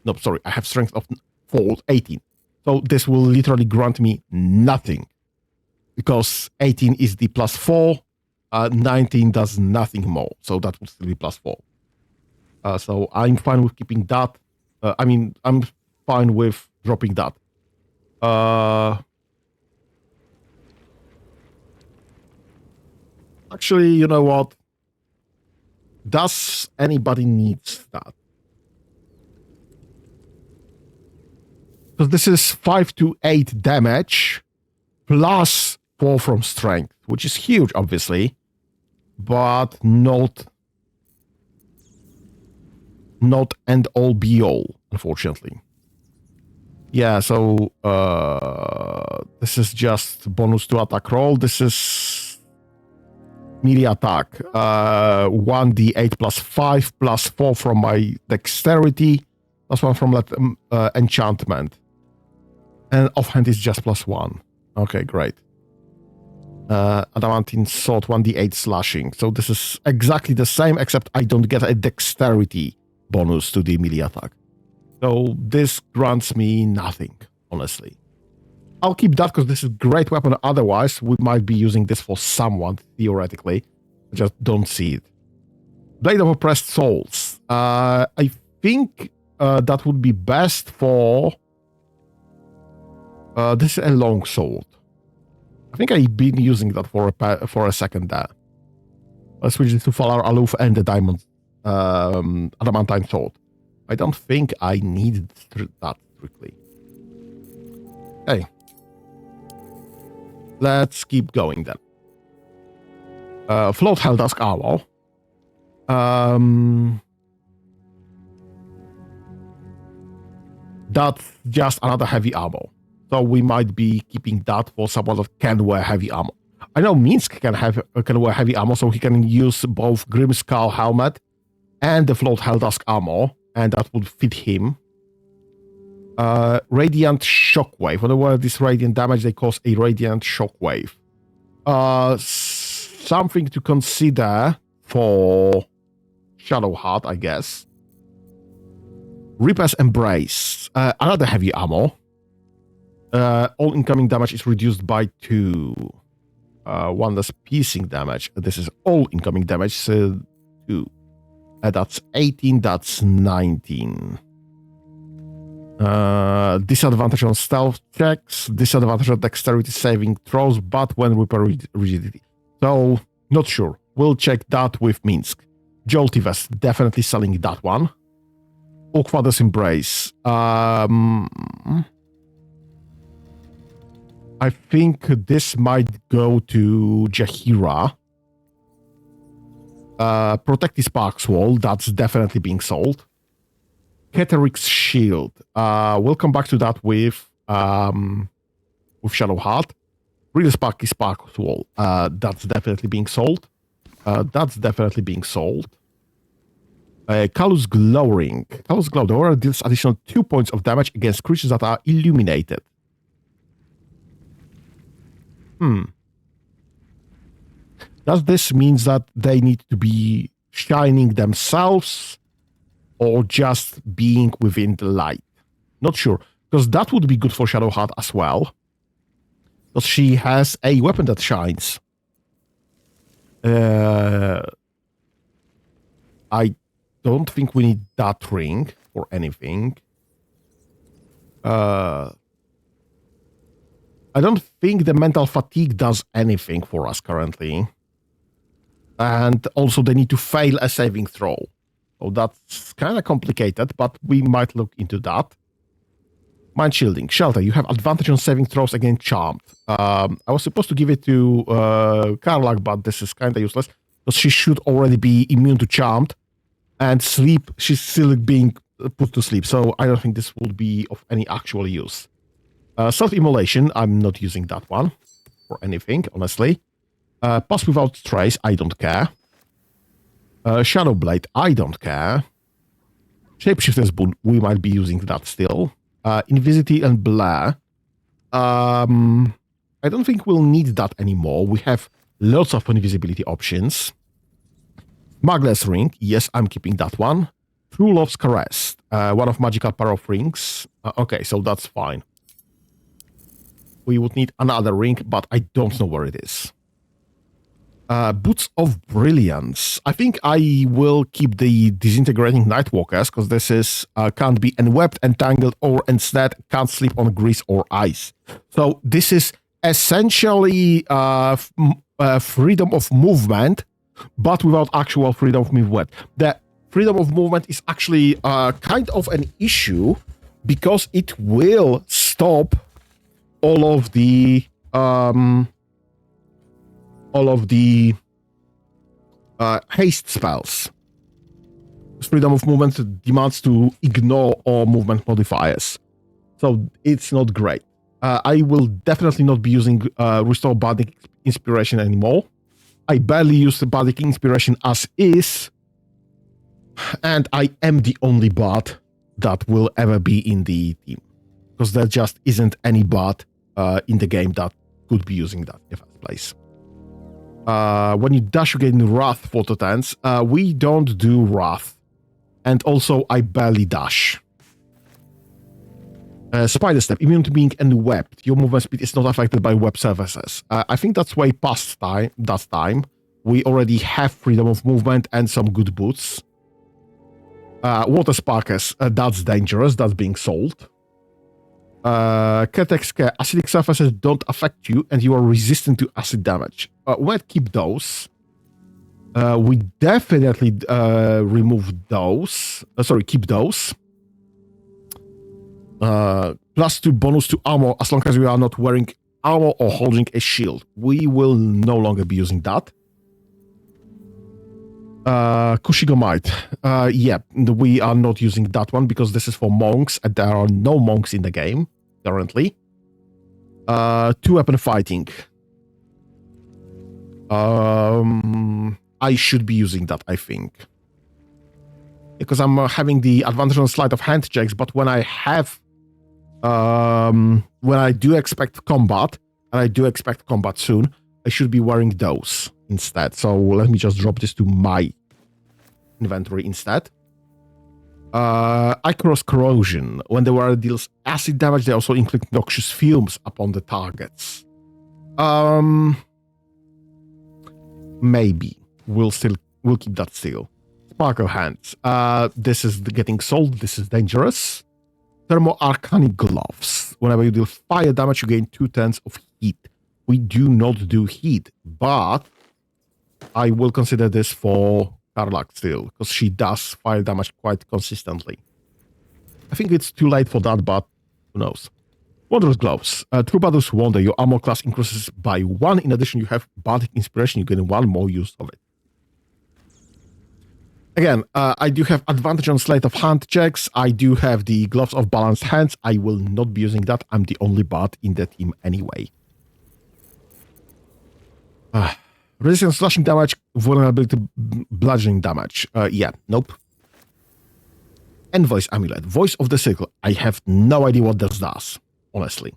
No, sorry, I have strength of 18. So this will literally grant me nothing, because 18 is the +4, 19 does nothing more, so that would still be +4. So I'm fine with keeping that. I'm fine with dropping that. Actually, you know what? Does anybody needs that? Because this is 5 to 8 damage plus 4 from strength, which is huge, obviously, but not end all be all, unfortunately. Yeah, so this is just bonus to attack roll. This is melee attack. 1d8 +5 +4 from my dexterity, +1 from enchantment. And offhand is just +1. Okay, great. Adamantine Sword, 1d8 slashing. So this is exactly the same, except I don't get a dexterity bonus to the melee attack. So this grants me nothing, honestly. I'll keep that because this is a great weapon. Otherwise, we might be using this for someone, theoretically. I just don't see it. Blade of Oppressed Souls. I think that would be best for... this is a long sword. I think I've been using that for a second there. Let's switch it to Valar Aloof and the Diamond Adamantine Sword. I don't think I need that strictly. Okay. Let's keep going then. Float Helldusk Armor. That's just another heavy armor. So we might be keeping that for someone that can wear heavy armor. I know Minsk can wear heavy armor, so he can use both Grimskull helmet and the Float Helldusk armor, and that would fit him. Radiant Shockwave. Whenever this radiant damage, they cause a Radiant Shockwave. Something to consider for Shadowheart, I guess. Reaper's Embrace. Another heavy armor. All incoming damage is reduced by 2. One less piercing damage. This is all incoming damage, so 2. That's 18, that's 19. Disadvantage on stealth checks, disadvantage on dexterity saving throws, but when repair rigidity. So, not sure. We'll check that with Minsk. Jolty Vest, definitely selling that one. Oakfather's Embrace. I think this might go to Jahira. Protective Sparks Wall, that's definitely being sold. Ketteric's Shield. We'll come back to that with Shadowheart. Real Sparky Sparks Wall. That's definitely being sold. Callous Glowing. Callous Glow. The aura deals additional 2 points of damage against creatures that are illuminated. Does this mean that they need to be shining themselves or just being within the light? Not sure, because that would be good for Shadowheart as well. Because she has a weapon that shines. I don't think we need that ring for anything. I don't think the mental fatigue does anything for us currently. And also they need to fail a saving throw. So that's kind of complicated, but we might look into that. Mind Shielding. Shelter, you have advantage on saving throws against Charmed. I was supposed to give it to Karlak, but this is kind of useless. Because she should already be immune to Charmed. And sleep, she's still being put to sleep. So I don't think this would be of any actual use. Self-immolation, I'm not using that one for anything, honestly. Pass Without Trace, I don't care. Shadow Blade, I don't care. Shapeshifter's Boon, we might be using that still. Invisibility and Blur. I don't think we'll need that anymore. We have lots of invisibility options. Smuggler's Ring, yes, I'm keeping that one. True Love's Caress, one of magical pair of rings. Okay, so that's fine. We would need another ring, but I don't know where it is. Boots of Brilliance. I think I will keep the Disintegrating Nightwalkers, because this is can't be enwebbed, entangled, or instead can't sleep on grease or ice. So this is essentially freedom of movement, but without actual freedom of movement. The freedom of movement is actually kind of an issue, because it will stop all of the haste spells. Freedom of movement demands to ignore all movement modifiers. So it's not great. I will definitely not be using Restore Bardic Inspiration anymore. I barely use the Bardic Inspiration as is. And I am the only bard that will ever be in the team. Because there just isn't any bard in the game that could be using that in the first place. When you dash, you gain Wrath for 2 turns. We don't do Wrath. And also, I barely dash. Spider Step, immune to being enwebbed. Your movement speed is not affected by web surfaces. I think that's way past that time. We already have freedom of movement and some good boots. Water Sparkers, that's dangerous. That's being sold. Ketex Care, acidic surfaces don't affect you and you are resistant to acid damage. We'll keep those. We definitely remove those. Keep those. +2 bonus to armor as long as we are not wearing armor or holding a shield. We will no longer be using that. Kushigomite. Yeah, we are not using that one because this is for monks and there are no monks in the game currently. 2-weapon fighting. I should be using that, I think. Because I'm having the advantage on sleight of hand checks, but when I have when I do expect combat, and I do expect combat soon, I should be wearing those instead. So let me just drop this to my inventory instead. Icarus Corrosion. When the wearer deals acid damage, they also inflict noxious fumes upon the targets. Maybe. We'll keep that still. Sparkle Hands. This is getting sold. This is dangerous. Thermo-Arcanic Gloves. Whenever you deal fire damage, you gain 2/10 of heat. We do not do heat, but I will consider this for Karlak still, because she does fire damage quite consistently. I think it's too late for that, but who knows. Baldurs Gloves. True Baldur's Wonder, your armor class increases by 1. In addition, you have Bardic Inspiration, you gain 1 more use of it. Again, I do have advantage on Sleight of Hand checks. I do have the Gloves of Balanced Hands. I will not be using that. I'm the only bard in the team anyway. Resistance slashing damage, vulnerability to bludgeoning damage. Yeah, nope. And Voice Amulet. Voice of the Circle. I have no idea what this does, honestly.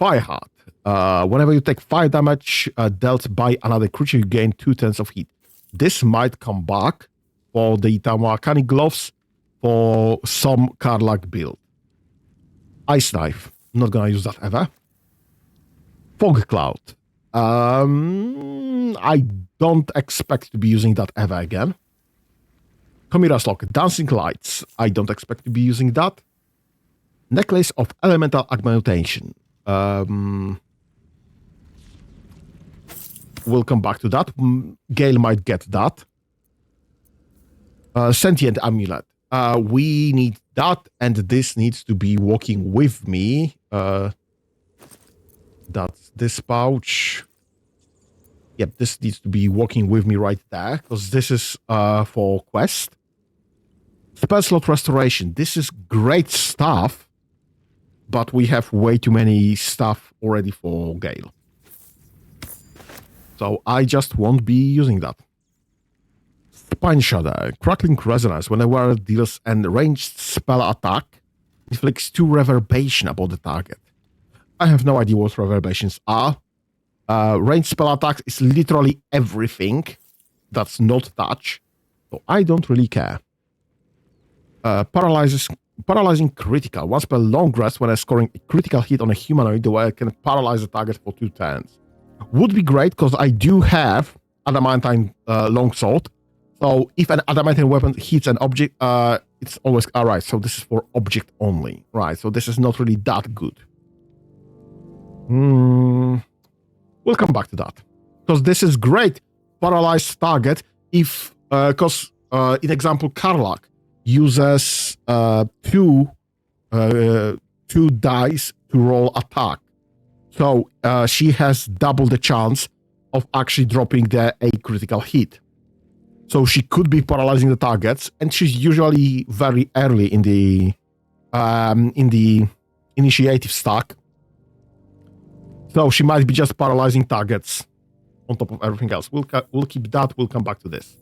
Fireheart. Whenever you take fire damage dealt by another creature, you gain 2/10 of heat. This might come back for the Thermo-Arcanic Gloves for some Karlak build. Ice Knife. Not gonna use that ever. Fog Cloud. I don't expect to be using that ever again. Chimera's Lock. Dancing Lights. I don't expect to be using that. Necklace of Elemental Augmentation. We'll come back to that. Gale might get that. Sentient Amulet. We need that, and this needs to be walking with me. That's this pouch. Yep, this needs to be walking with me right there, because this is for quest. Spell Slot Restoration. This is great stuff, but we have way too many stuff already for Gale. So I just won't be using that. Spine Shudder. Crackling Resonance. Whenever it deals an ranged spell attack, inflicts 2 reverberation upon the target. I have no idea what reverberations are. Ranged spell attacks is literally everything that's not touch, so I don't really care. Paralyzing Critical. Once per long rest, when scoring a critical hit on a humanoid, the wearer can paralyze the target for 2 turns. Would be great, because I do have Adamantine Longsword. So if an Adamantine weapon hits an object, it's always... Alright, so this is for object only. Right, so this is not really that good. We'll come back to that. Because this is great. Paralyzed target if... Because, in example, Karlak uses 2 dice to roll attack. So she has double the chance of actually dropping a critical hit. So she could be paralyzing the targets, and she's usually very early in the initiative stack. So she might be just paralyzing targets on top of everything else. We'll keep that. We'll come back to this.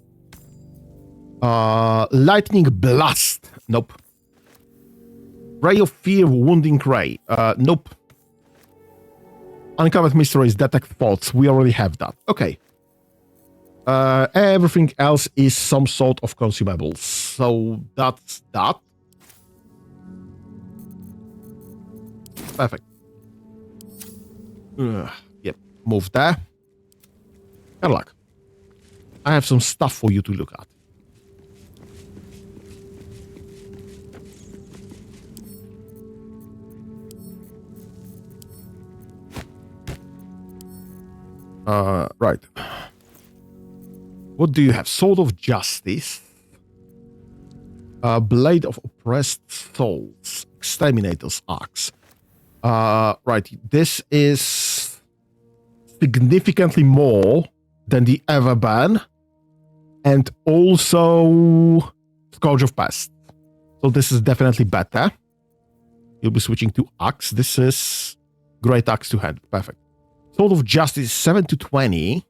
Lightning Blast. Nope. Ray of Fear, Wounding Ray. Nope. Uncovered Mysteries, Detect Thoughts. We already have that. Okay. Everything else is some sort of consumables. So that's that. Perfect. Yep. Move there. Karlak. I have some stuff for you to look at. Right. What do you have? Sword of Justice. Blade of Oppressed Souls. Exterminator's Axe. Right. This is significantly more than the Everburn. And also Scourge of Pest. So this is definitely better. You'll be switching to Axe. This is Great Axe to hand. Perfect. Sword of Justice 7 to 20,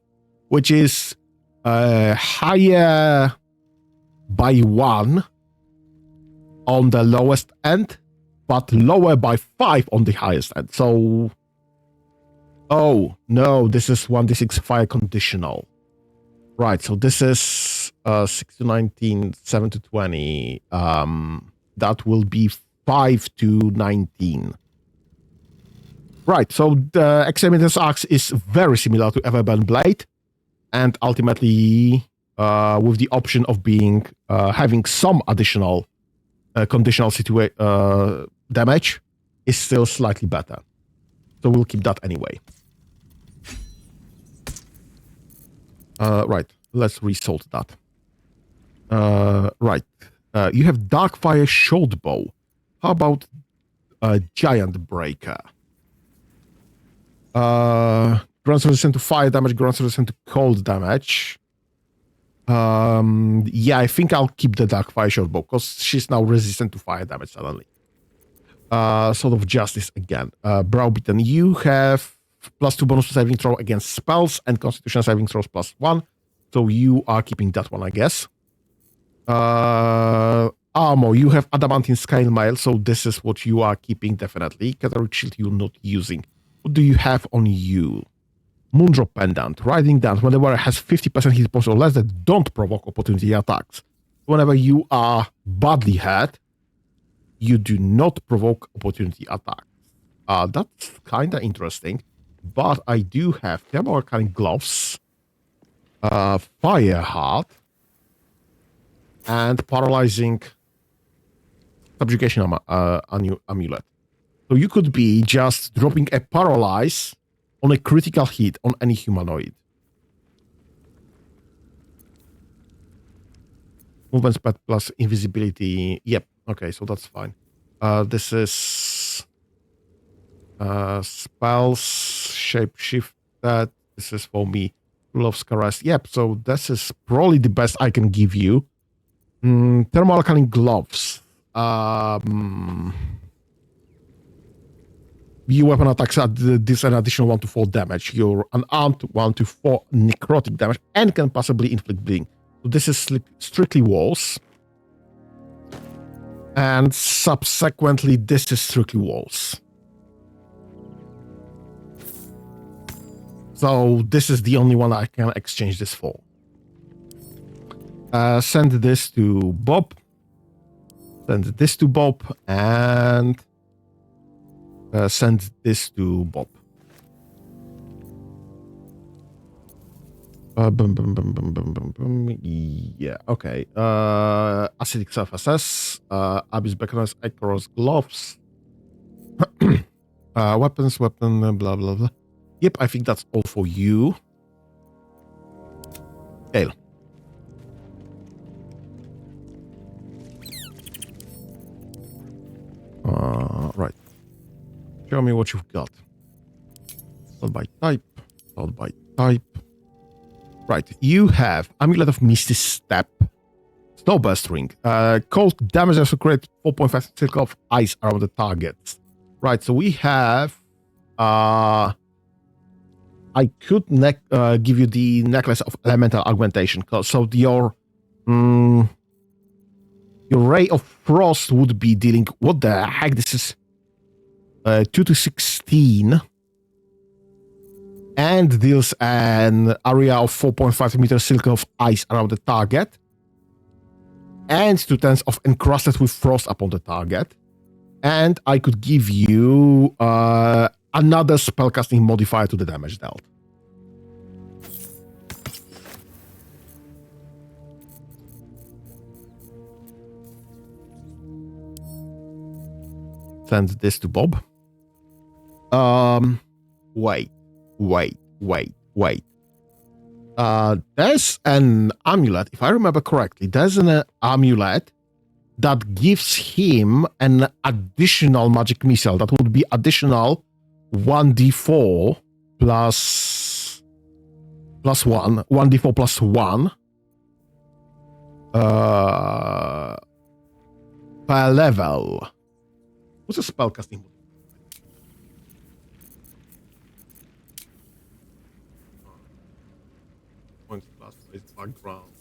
which is higher by 1 on the lowest end, but lower by 5 on the highest end. So, oh no, this is 1d6 fire conditional. Right, so this is 6 to 19, 7 to 20. That will be 5 to 19. Right, so the Exterminator's Axe is very similar to Everburn Blade, and ultimately with the option of being having some additional conditional damage is still slightly better. So we'll keep that anyway. Right, let's resort that. Right, you have Darkfire Short Bow. How about Giant Breaker? Grants resistant to fire damage, grants resistant to cold damage. Yeah, I think I'll keep the Darkfire Short Bow because she's now resistant to fire damage suddenly. Sword of Justice again. Browbeaten, you have +2 bonus to saving throw against spells and Constitution saving throws +1. So you are keeping that one, I guess. Armor, you have Adamantine Scale Mail, so this is what you are keeping definitely. Catholic Shield you're not using. What do you have on you? Moondrop Pendant, Riding Dance. When the wearer has 50% hit points or less that don't provoke opportunity attacks. Whenever you are badly hurt, you do not provoke opportunity attacks. That's kind of interesting. But I do have Thermal Arcane Gloves, Fire Heart, and Paralyzing Subjugation Amulet. So you could be just dropping a Paralyze on a critical hit on any humanoid. Movement speed plus invisibility. Yep. Okay, so that's fine. This is spells, shapeshift. This is for me. Love's Caress. Yep. So this is probably the best I can give you. Thermal Arcane Gloves. Your weapon attacks at this an additional 1 to 4 damage. You're unarmed 1 to 4 necrotic damage and can possibly inflict bleeding. So this is strictly walls. And subsequently, this is strictly walls. So this is the only one I can exchange this for. Send this to Bob. Send this to Bob. And send this to Bob. Yeah, okay. Acidic Surfaces, Abyss Beckoners, Echo's Gloves, weapons, blah, blah, blah. Yep, I think that's all for you. Gale. Right. Show me what you've got. Sort by type. Sort by type. Right. You have Amulet of Misty Step. Snowburst Ring. Cold damage also create 4.5 circle of ice around the target. Right. So we have... I could give you the Necklace of Elemental Augmentation. So your Ray of Frost would be dealing... What the heck? This is 2 to 16. And deals an area of 4.5 meters circle of ice around the target. And 2 turns of encrusted with frost upon the target. And I could give you another spellcasting modifier to the damage dealt. Send this to Bob. Wait. There's an amulet, if I remember correctly, there's an amulet that gives him an additional magic missile. That would be additional 1d4 plus 1. 1d4 plus 1. Per level. What's a spellcasting? Points plus its background.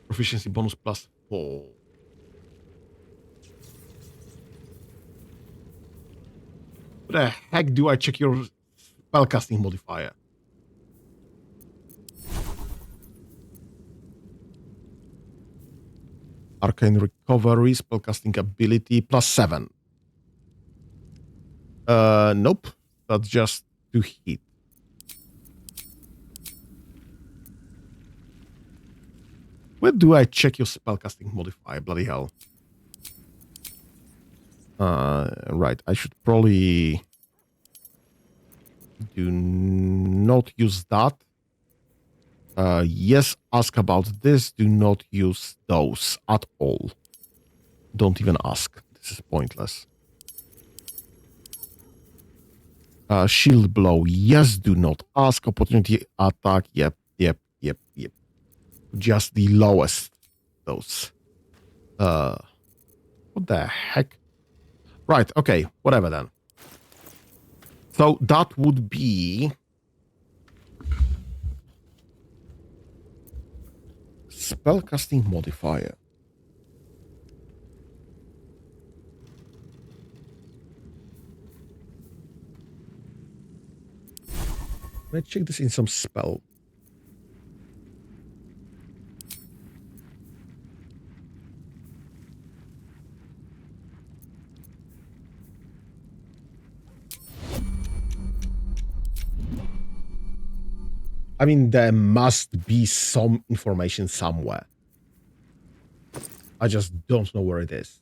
Proficiency bonus plus 4. What the heck do I check your spellcasting modifier? Arcane Recovery, spellcasting ability plus 7. Nope. That's just to hit. Where do I check your spellcasting modifier? Bloody hell. Right, I should probably do not use that. Yes, ask about this. Do not use those at all. Don't even ask. This is pointless. Shield blow. Yes, do not ask. Opportunity attack. Yep. Just the lowest. Those. What the heck? Right, okay. Whatever then. So that would be... spellcasting modifier. Let's check this in some spell. I mean, there must be some information somewhere. I just don't know where it is.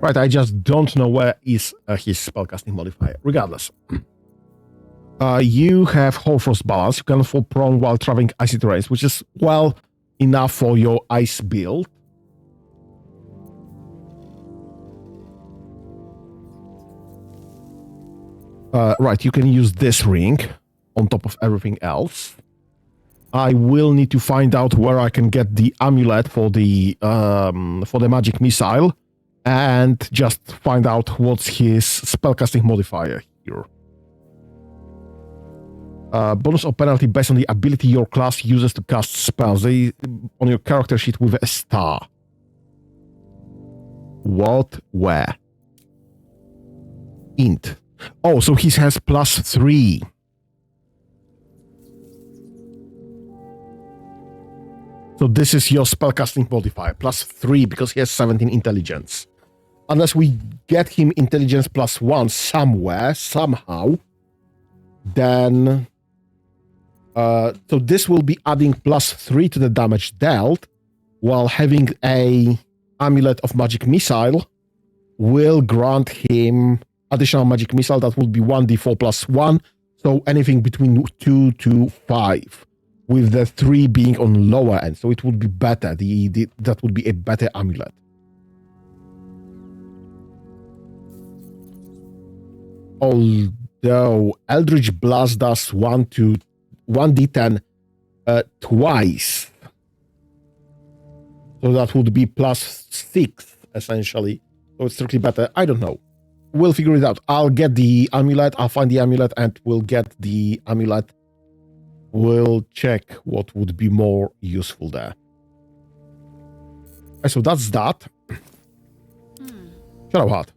Right, I just don't know where is his spellcasting modifier. Regardless. You have Hoarfrost balance. You can fall prone while traveling icy terrains, which is well enough for your ice build. Right, you can use this ring on top of everything else. I will need to find out where I can get the amulet for the magic missile, and just find out what's his spellcasting modifier here. Bonus or penalty based on the ability your class uses to cast spells. They on your character sheet with a star. What? Where? Int. Oh, so he has +3. So this is your spellcasting modifier, +3, because he has 17 intelligence. Unless we get him intelligence +1 somewhere, somehow, then... so this will be adding +3 to the damage dealt, while having a amulet of magic missile will grant him additional magic missile that will be 1d4 +1, so anything between 2 to 5, with the 3 being on lower end, so it would be better. That would be a better amulet. Although Eldritch Blast does 1d10 twice. So that would be +6, essentially. So it's strictly better. I don't know. We'll figure it out. I'll get the amulet. I'll find the amulet and we'll get the amulet. We'll check what would be more useful there. So that's that. Shadowheart.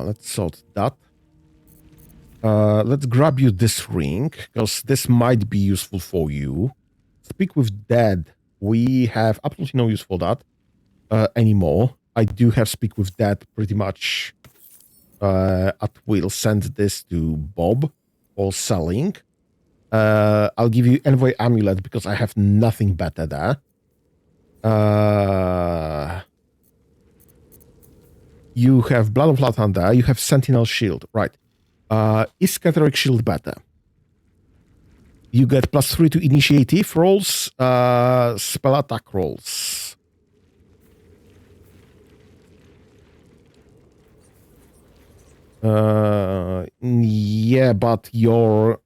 Let's sort that. Let's grab you this ring, because this might be useful for you. Speak with Dead. We have absolutely no use for that anymore. I do have Speak with Dead pretty much at will. Send this to Bob for selling. I'll give you Envoy Amulet because I have nothing better there. You have Blood of Lathander. You have Sentinel Shield. Right. Is Catheric Shield better? You get +3 to initiative rolls, spell attack rolls. Yeah, but your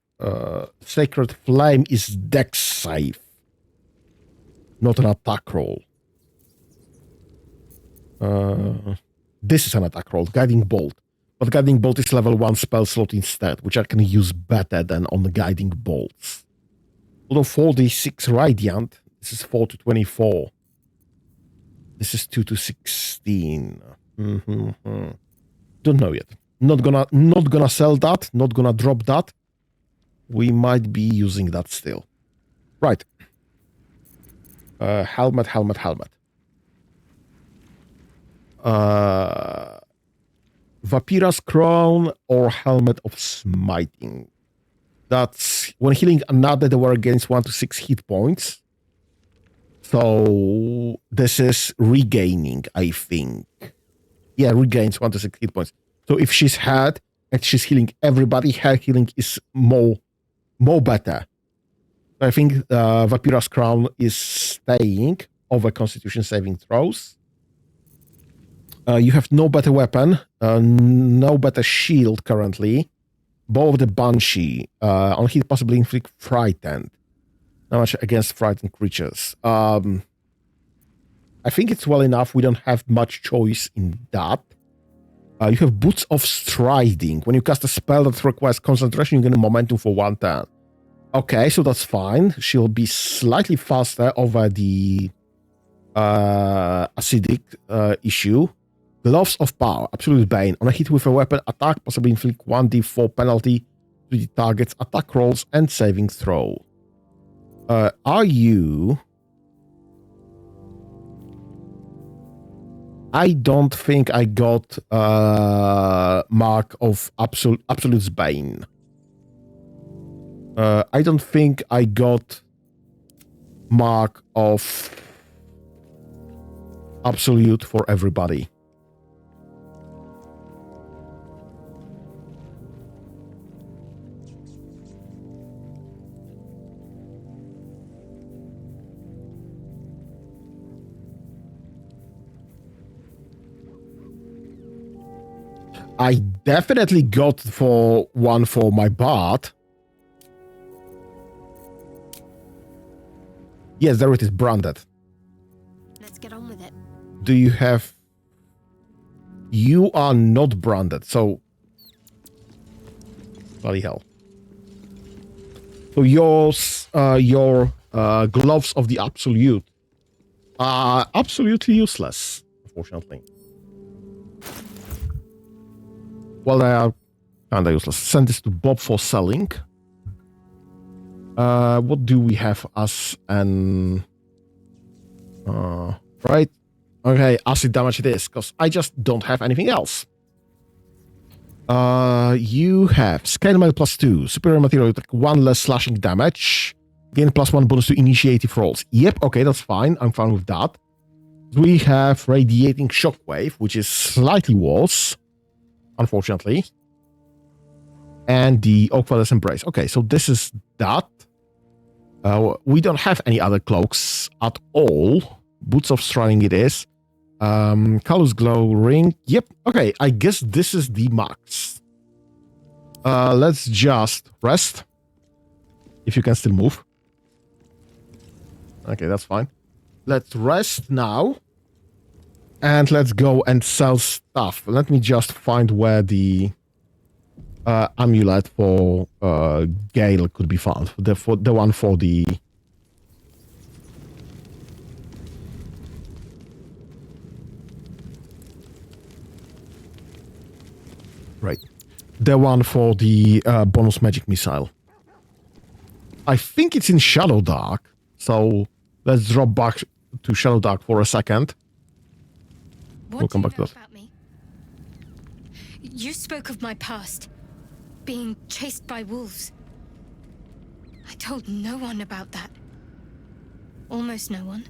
Sacred Flame is dex save, not an attack roll. This is an attack roll, Guiding Bolt. But Guiding Bolt is level 1 spell slot instead, which I can use better than on the Guiding Bolts. Although 4d6 Radiant, This is 4 to 24. This is 2 to 16. Don't know yet. Not gonna sell that. Not gonna drop that. We might be using that still. Right. Helmet. Vapira's Crown or Helmet of Smiting. That's when healing another, they were against 1 to 6 hit points. So this is regaining, I think. Yeah, regains 1 to 6 hit points. So if she's had and she's healing everybody, her healing is more better. I think Vapira's Crown is staying over Constitution saving throws. You have no better weapon, no better shield currently. Bow of the Banshee. On hit, possibly inflict frightened. Not much against frightened creatures. I think it's well enough. We don't have much choice in that. You have Boots of Striding. When you cast a spell that requires concentration, you get a momentum for 1 turn. Okay, so that's fine. She'll be slightly faster over the acidic issue. Gloves of Power, Absolute Bane. On a hit with a weapon attack, possibly inflict 1d4 penalty to the target's attack rolls and saving throw. Are you... I don't think I got Mark of Absolute's Bane. I don't think I got Mark of Absolute for everybody. I definitely got one for my bard. Yes, there it is, branded. Let's get on with it. Do you have... You are not branded, so... Bloody hell. So your gloves of the Absolute are absolutely useless, unfortunately. Well, they are kind of useless. Send this to Bob for selling. What do we have as an... right? Okay, acid damage it is, because I just don't have anything else. You have Scale Mail +2, Superior Material, 1 less slashing damage, gain +1 bonus to initiative rolls. Yep, okay, that's fine. I'm fine with that. We have Radiating Shockwave, which is slightly worse, unfortunately. And the Oak Feathers Embrace. Okay, so this is that. We don't have any other cloaks at all. Boots of Striding it is. Callous Glow Ring. Yep, okay, I guess this is the max. Let's just rest. If you can still move. Okay, that's fine. Let's rest now. And let's go and sell stuff. Let me just find where the amulet for Gale could be found. The one for the... Right. The one for the bonus magic missile. I think it's in Shadow Dark. So let's drop back to Shadow Dark for a second. What we'll come back to that. About me? You spoke of my past. Being chased by wolves. I told no one about that. Almost no one.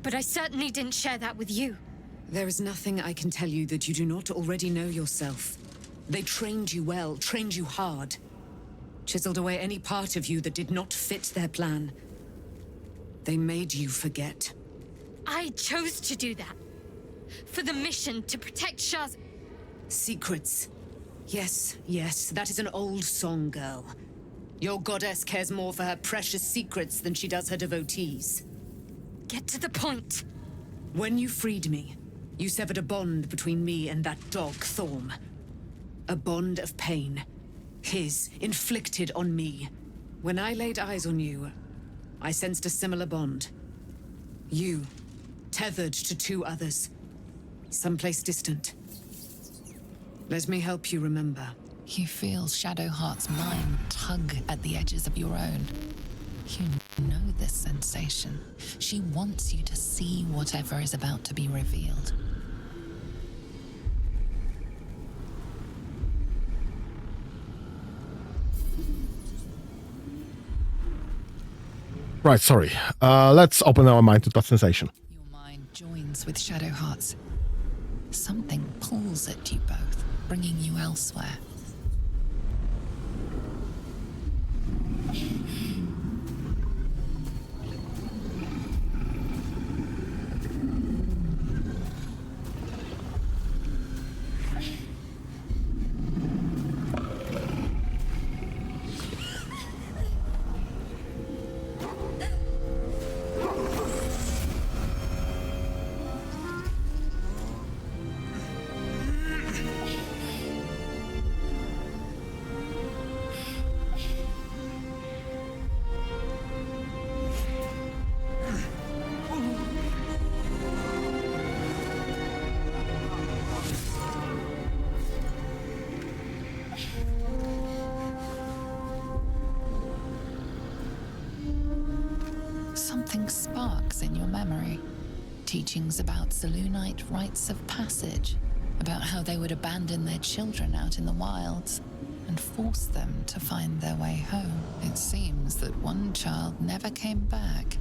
But I certainly didn't share that with you. There is nothing I can tell you that you do not already know yourself. They trained you well, trained you hard. Chiseled away any part of you that did not fit their plan. They made you forget. I chose to do that. For the mission to protect Shah's... Secrets. Yes, yes, that is an old song, girl. Your goddess cares more for her precious secrets than she does her devotees. Get to the point. When you freed me, you severed a bond between me and that dog, Thorm. A bond of pain. His, inflicted on me. When I laid eyes on you, I sensed a similar bond. You, tethered to 2 others, someplace distant. Let me help you remember. You feel Shadowheart's mind tug at the edges of your own. You know this sensation. She wants you to see whatever is about to be revealed. Right, sorry. Let's open our mind to that sensation. Your mind joins with Shadowheart's. Something pulls at you both, bringing you elsewhere. Something sparks in your memory. Teachings about Selûnite rites of passage, about how they would abandon their children out in the wilds and force them to find their way home. It seems that one child never came back.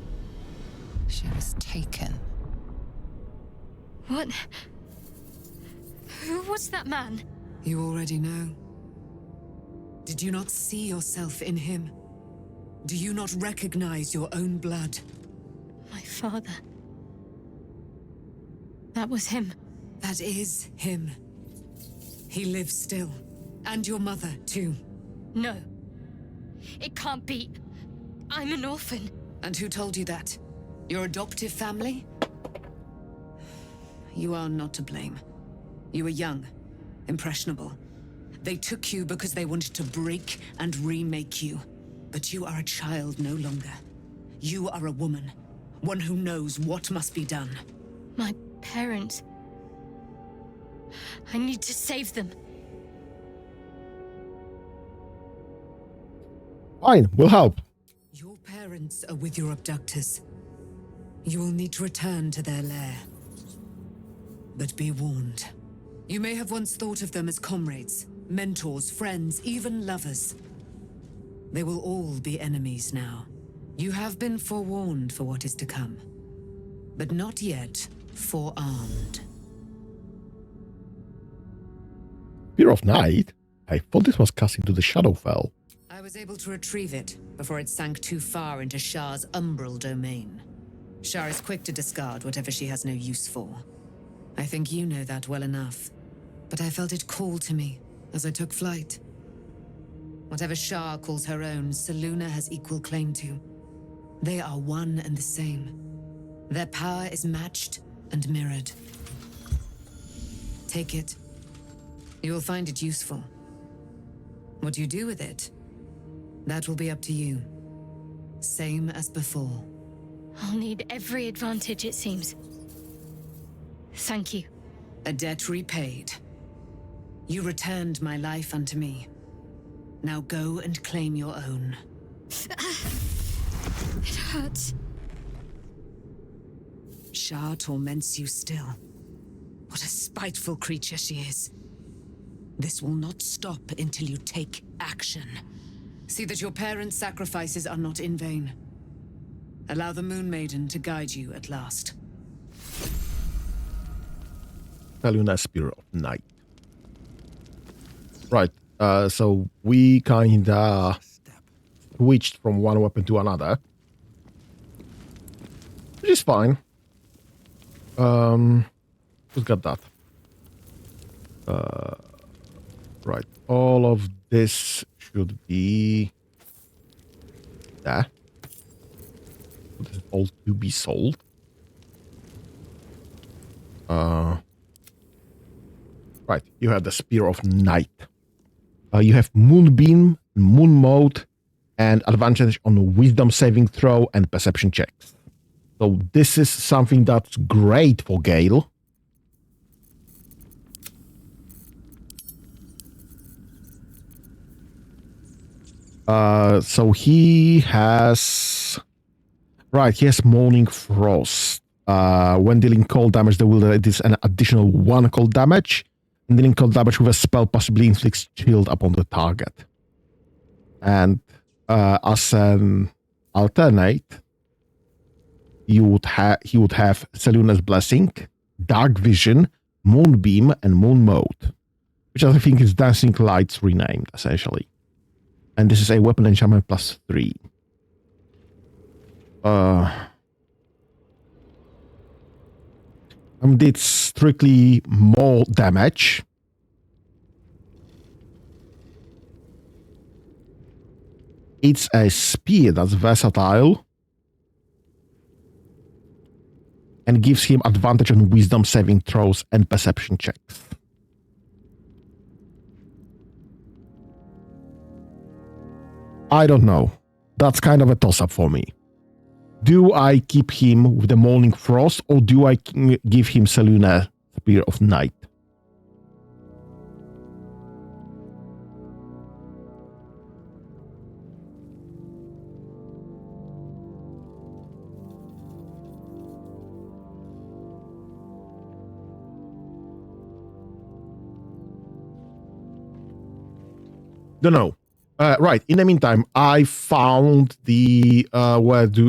She was taken. What? Who was that man? You already know. Did you not see yourself in him? Do you not recognize your own blood? My father. That was him. That is him. He lives still. And your mother, too. No. It can't be. I'm an orphan. And who told you that? Your adoptive family? You are not to blame. You were young, impressionable. They took you because they wanted to break and remake you. But you are a child no longer. You are a woman. One who knows what must be done. My parents. I need to save them. Fine, we'll help. Your parents are with your abductors. You will need to return to their lair. But be warned. You may have once thought of them as comrades, mentors, friends, even lovers. They will all be enemies now. You have been forewarned for what is to come, but not yet forearmed. Spear of Night? I thought this was cast into the Shadowfell. I was able to retrieve it before it sank too far into Shah's umbral domain. Shah is quick to discard whatever she has no use for. I think you know that well enough, but I felt it call to me as I took flight. Whatever Shah calls her own, Selûne has equal claim to. They are one and the same. Their power is matched and mirrored. Take it. You will find it useful. What you do with it, that will be up to you. Same as before. I'll need every advantage, it seems. Thank you. A debt repaid. You returned my life unto me. Now go and claim your own. It hurts. Shah torments you still. What a spiteful creature she is. This will not stop until you take action. See that your parents' sacrifices are not in vain. Allow the Moon Maiden to guide you at last. Selûne Spear of Night. Right. So we kinda switched from one weapon to another, which is fine. Who's got that? Right. All of this should be there. This is all to be sold. Right. You have the Spear of Night. You have Moonbeam, Moon Mode, and advantage on wisdom saving throw and perception checks. So this is something that's great for Gale. So he has... Right, he has Morning Frost. When dealing cold damage, there will it is an additional 1 cold damage. And dealing cold damage with a spell possibly inflicts chill upon the target. And as an alternate, he would have Seluna's Blessing, Dark Vision, Moonbeam, and Moon Mode, which I think is Dancing Lights renamed, essentially. And this is a weapon enchantment +3. Did strictly more damage. It's a spear that's versatile and gives him advantage on wisdom saving throws and perception checks. I don't know. That's kind of a toss-up for me. Do I keep him with the Morning Frost, or do I give him Seluna Spear of Night? Don't know. Right. In the meantime, I found the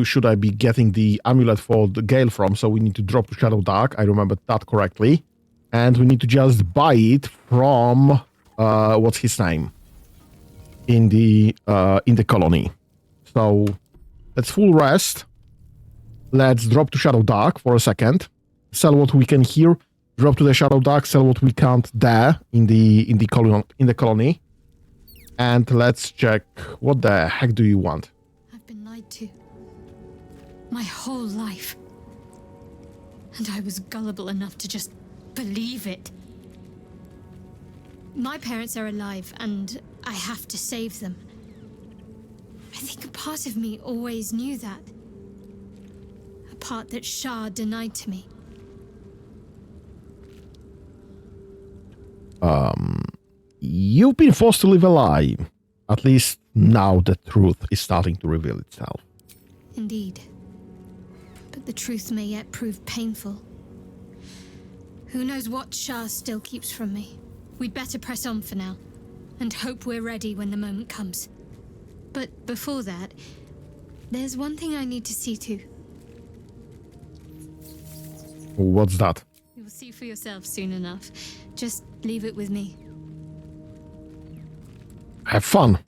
should I be getting the amulet for the Gale from? So we need to drop to Shadow Dark. I remember that correctly, and we need to just buy it from what's his name in the colony. So let's full rest. Let's drop to Shadow Dark for a second. Sell what we can here. Drop to the Shadow Dark. Sell what we can't there in the colony. And let's check, what the heck do you want? I've been lied to. My whole life. And I was gullible enough to just believe it. My parents are alive, and I have to save them. I think a part of me always knew that. A part that Shah denied to me. You've been forced to live a lie. At least now the truth is starting to reveal itself. Indeed. But the truth may yet prove painful. Who knows what Shah still keeps from me? We'd better press on for now, and hope we're ready when the moment comes. But before that, there's one thing I need to see to. What's that? You'll see for yourself soon enough. Just leave it with me. Have fun.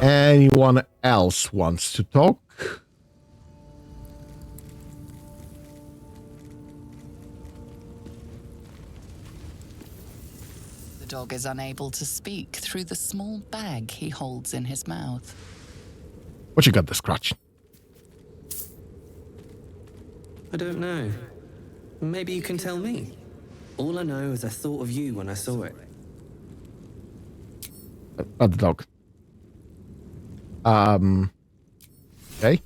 Anyone else wants to talk? The dog is unable to speak through the small bag he holds in his mouth. What you got the scratch? I don't know. Maybe you can tell me. All I know is I thought of you when I saw it. At the dog. Okay.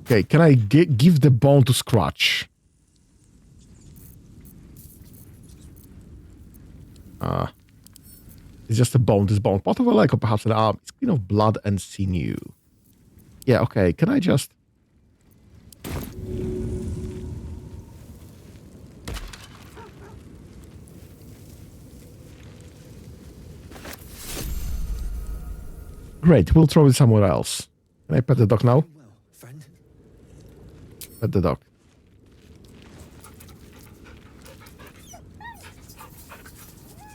Okay, can I give the bone to Scratch? It's just a bone, this bone. Part of a leg or perhaps an arm. It's clean of blood and sinew. Yeah, okay, can I just... Great, we'll throw it somewhere else. Can I pet the dog now? Pet the dog.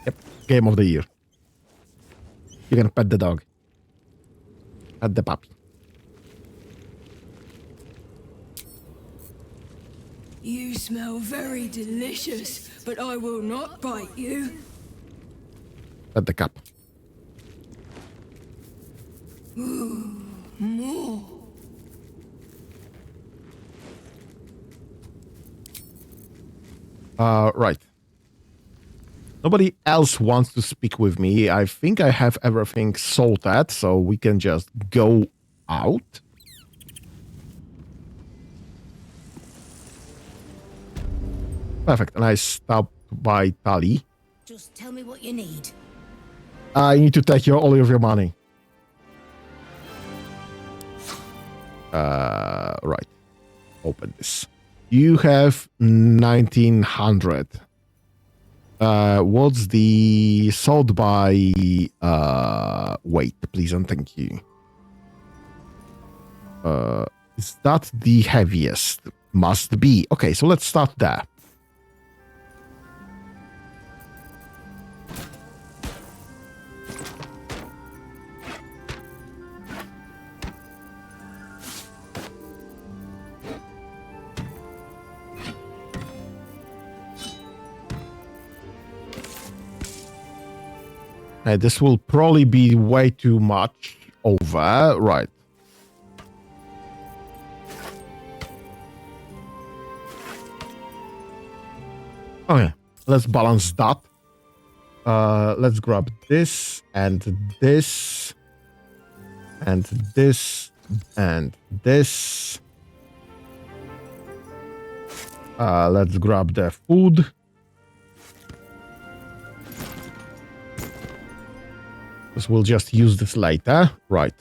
Yep, game of the year. You can pet the dog. Pet the puppy. You smell very delicious, but I will not bite you. Pet the cup. Ooh, more. Right. Nobody else wants to speak with me. I think I have everything sorted, so we can just go out. Perfect. And I stopped by Tali. Just tell me what you need. I need to take all of your money. Right. Open this. You have 1900. What's the sold by weight, please, and thank you. Is that the heaviest? Must be. Okay, so let's start there. This will probably be way too much over. Right. Okay, let's balance that. Let's grab this and this and this and this. Let's grab the food. Because we'll just use this later. Right.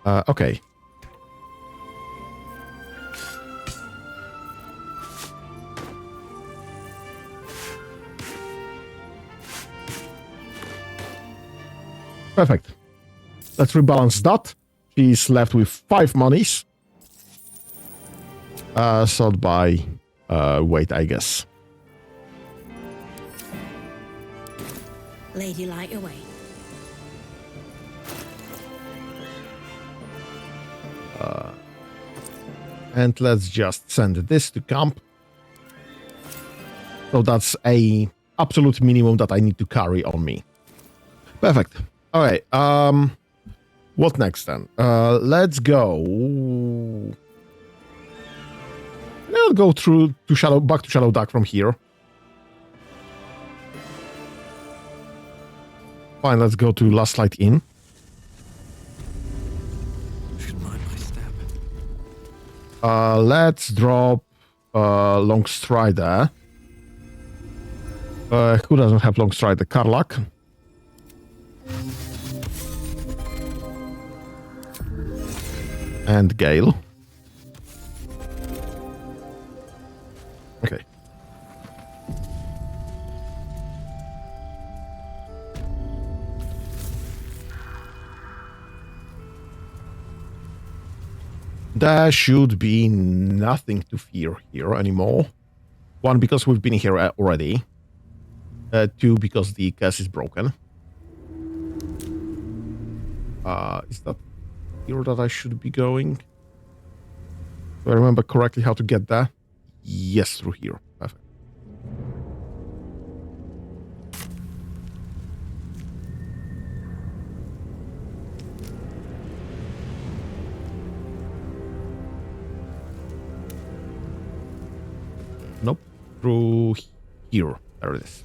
Okay. Perfect. Let's rebalance that. She's left with 5 monies. Sold by weight, I guess. Lady, light away. And let's just send this to camp. So that's a absolute minimum that I need to carry on me. Perfect. All right. What next then? Let's go. I'll go through to back to Shadow Dark from here. Fine. Let's go to Last Light Inn. Let's drop Long Strider. Who doesn't have Long Strider? Karlak. And Gale. Okay. There should be nothing to fear here anymore. 1, because we've been here already. 2, because the curse is broken. Is that here that I should be going? Do I remember correctly how to get there? Yes, through here. Perfect. Nope. Through here. There it is.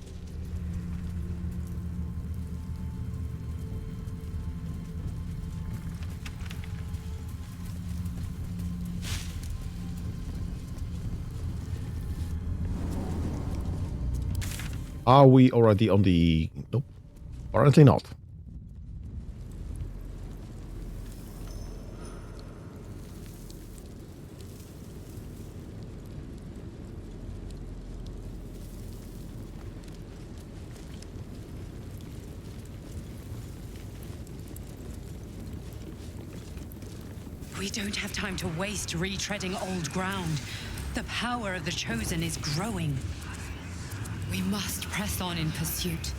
Are we already on the... Nope. Apparently not. We don't have time to waste retreading old ground. The power of the Chosen is growing. We must press on in pursuit.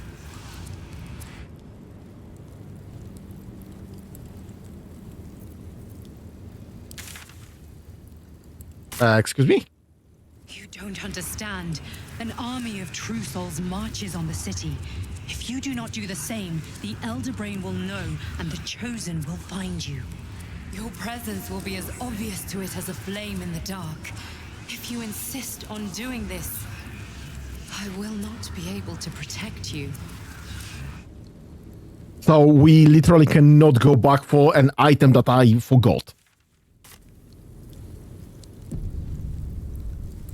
Excuse me? You don't understand. An army of true souls marches on the city. If you do not do the same, the Elder Brain will know, and the Chosen will find you. Your presence will be as obvious to it as a flame in the dark. If you insist on doing this, I will not be able to protect you. So we literally cannot go back for an item that I forgot.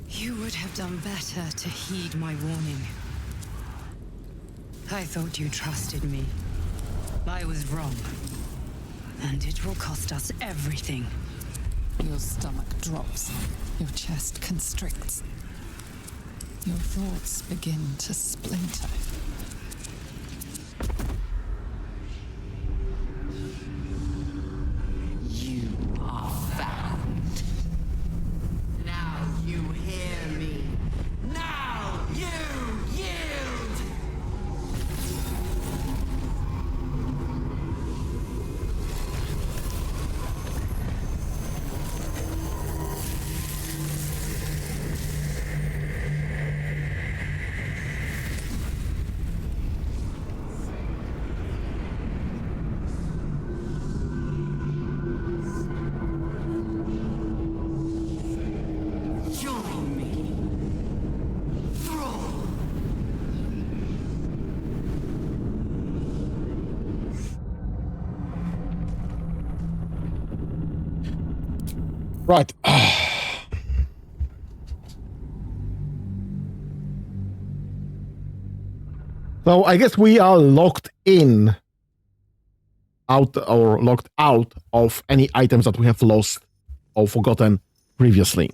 You would have done better to heed my warning. I thought you trusted me. I was wrong. And it will cost us everything. Your stomach drops. Your chest constricts. Your thoughts begin to splinter. You are found. Now you hear me. Now you yield! Join me. Thrall. Right. So I guess we are locked in out or locked out of any items that we have lost or forgotten previously.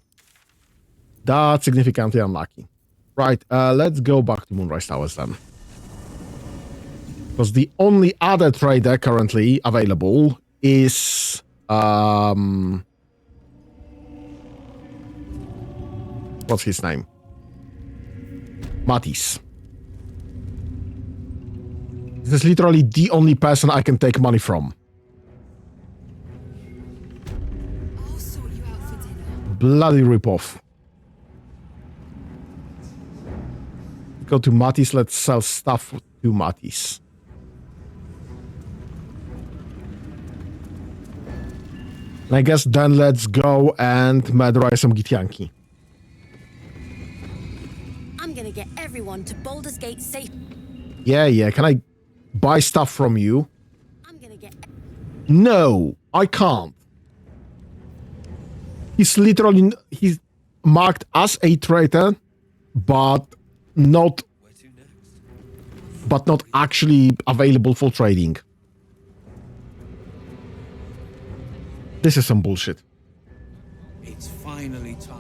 That's significantly unlucky. Right, let's go back to Moonrise Towers then. Because the only other trader currently available is what's his name? Matisse. This is literally the only person I can take money from. I'll sort you out for dinner. Bloody ripoff. Go to Matisse, let's sell stuff to Matisse. And I guess then let's go and murderize some Githyanki. I'm gonna get everyone to Baldurs Gate safe. Yeah, can I buy stuff from you? I'm gonna get... No, I can't. He's literally, he's marked as a traitor, but not actually available for trading. This is some bullshit. It's finally time.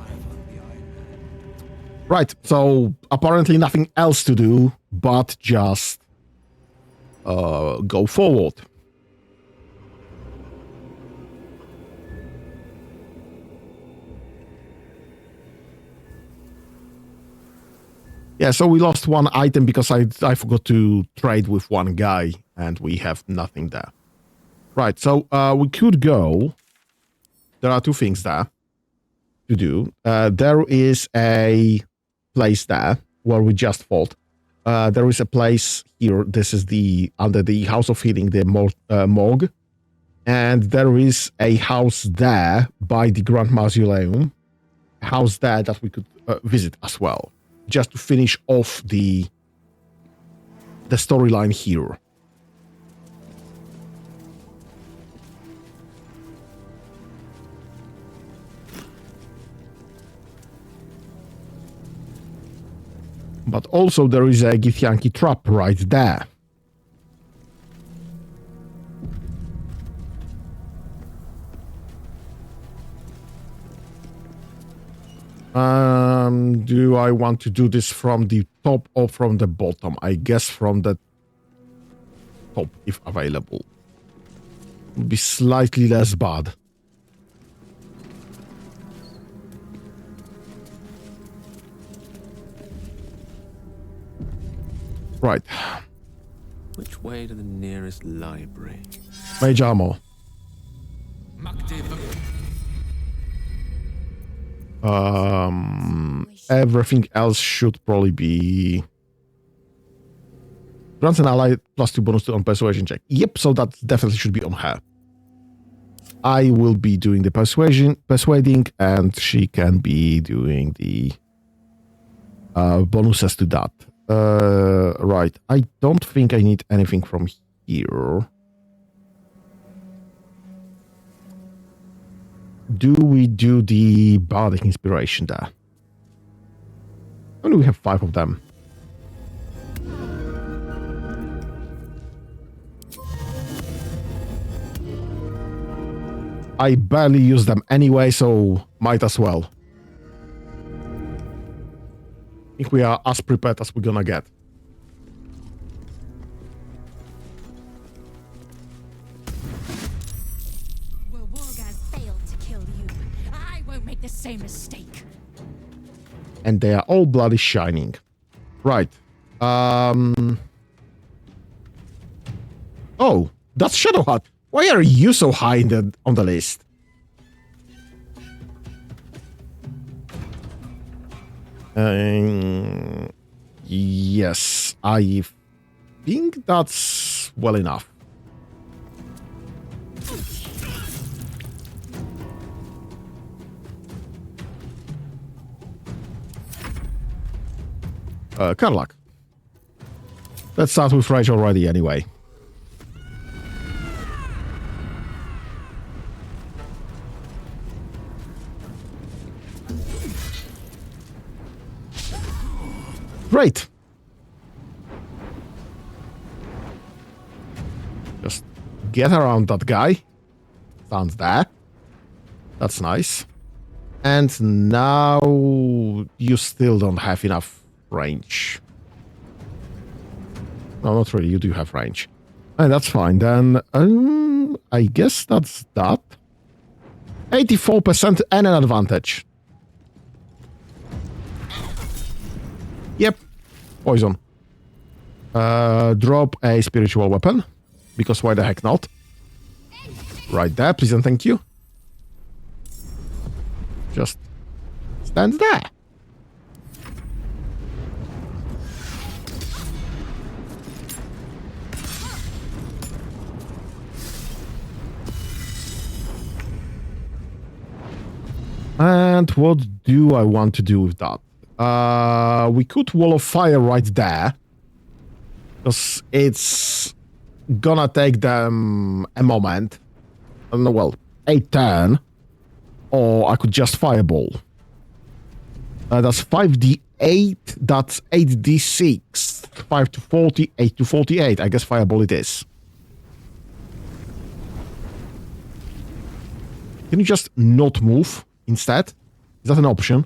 Right, so apparently nothing else to do but just go forward. Yeah, so we lost one item because I forgot to trade with one guy and we have nothing there. Right, so we could go. There are two things there to do. There is a place there where we just fought. There is a place here. This is under the House of Healing, the morgue. And there is a house there by the Grand Mausoleum. A house there that we could visit as well. Just to finish off the storyline here. But also there is a Githyanki trap right there. Do I want to do this from the top or from the bottom? I guess from the top, if available. Would be slightly less bad. Right. Which way to the nearest library? Mage armor. Everything else should probably be Grants an ally +2 bonus on persuasion check. Yep, so that definitely should be on her. I will be doing the persuading, and she can be doing the bonuses to that. Right. I don't think I need anything from here. Do we do the bardic inspiration there? Only we have 5 of them. I barely use them anyway, so might as well. I think we are as prepared as we're gonna get. Well, Wargaz failed to kill you. I won't make the same mistake. And they are all bloody shining. Right. Oh, that's Shadowheart. Why are you so high on the list? Yes, I think that's well enough. Kind of luck. Let's start with Rage already anyway. Great. Just get around that guy. Stands there. That's nice. And now you still don't have enough range. No, not really. You do have range. And that's fine. Then I guess that's that. 84% and an advantage. Yep. Poison. Drop a spiritual weapon. Because why the heck not? Right there, please and thank you. Just stand there. And what do I want to do with that? We could wall of fire right there. Because it's gonna take them a moment. I don't know, well, a turn. Or I could just fireball. That's 5d8. That's 8d6. 5 to 40, 8 to 48. I guess fireball it is. Can you just not move instead? Is that an option?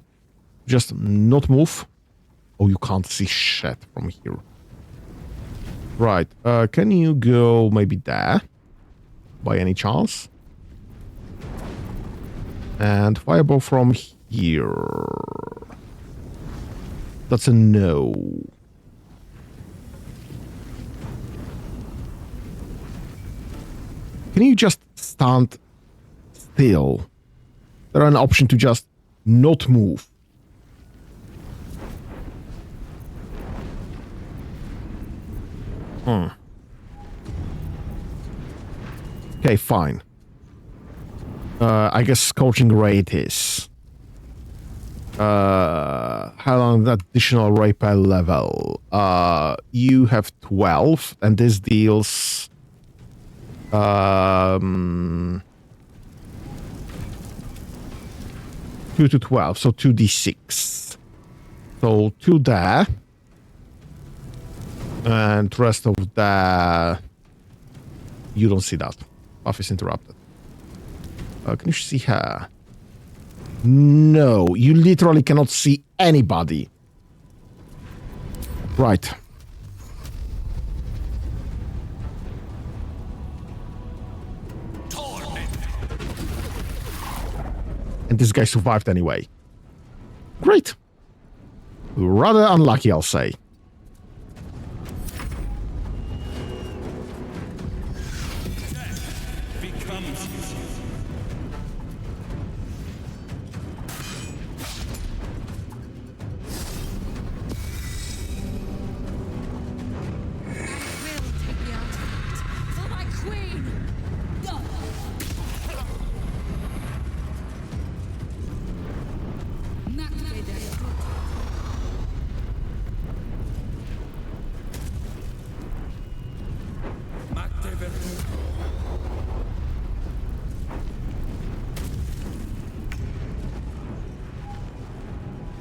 Just not move? Oh, you can't see shit from here. Right. Can you go maybe there? By any chance? And fireball from here. That's a no. Can you just stand still? There an option to just not move. Okay, fine. I guess Scorching Ray it is. How long that additional ray per level? You have 12, and this deals 2 to 12, so 2d6. So 2 there. And rest of the... You don't see that. Path is interrupted. Can you see her? No, you literally cannot see anybody. Right. And this guy survived anyway. Great. Rather unlucky, I'll say.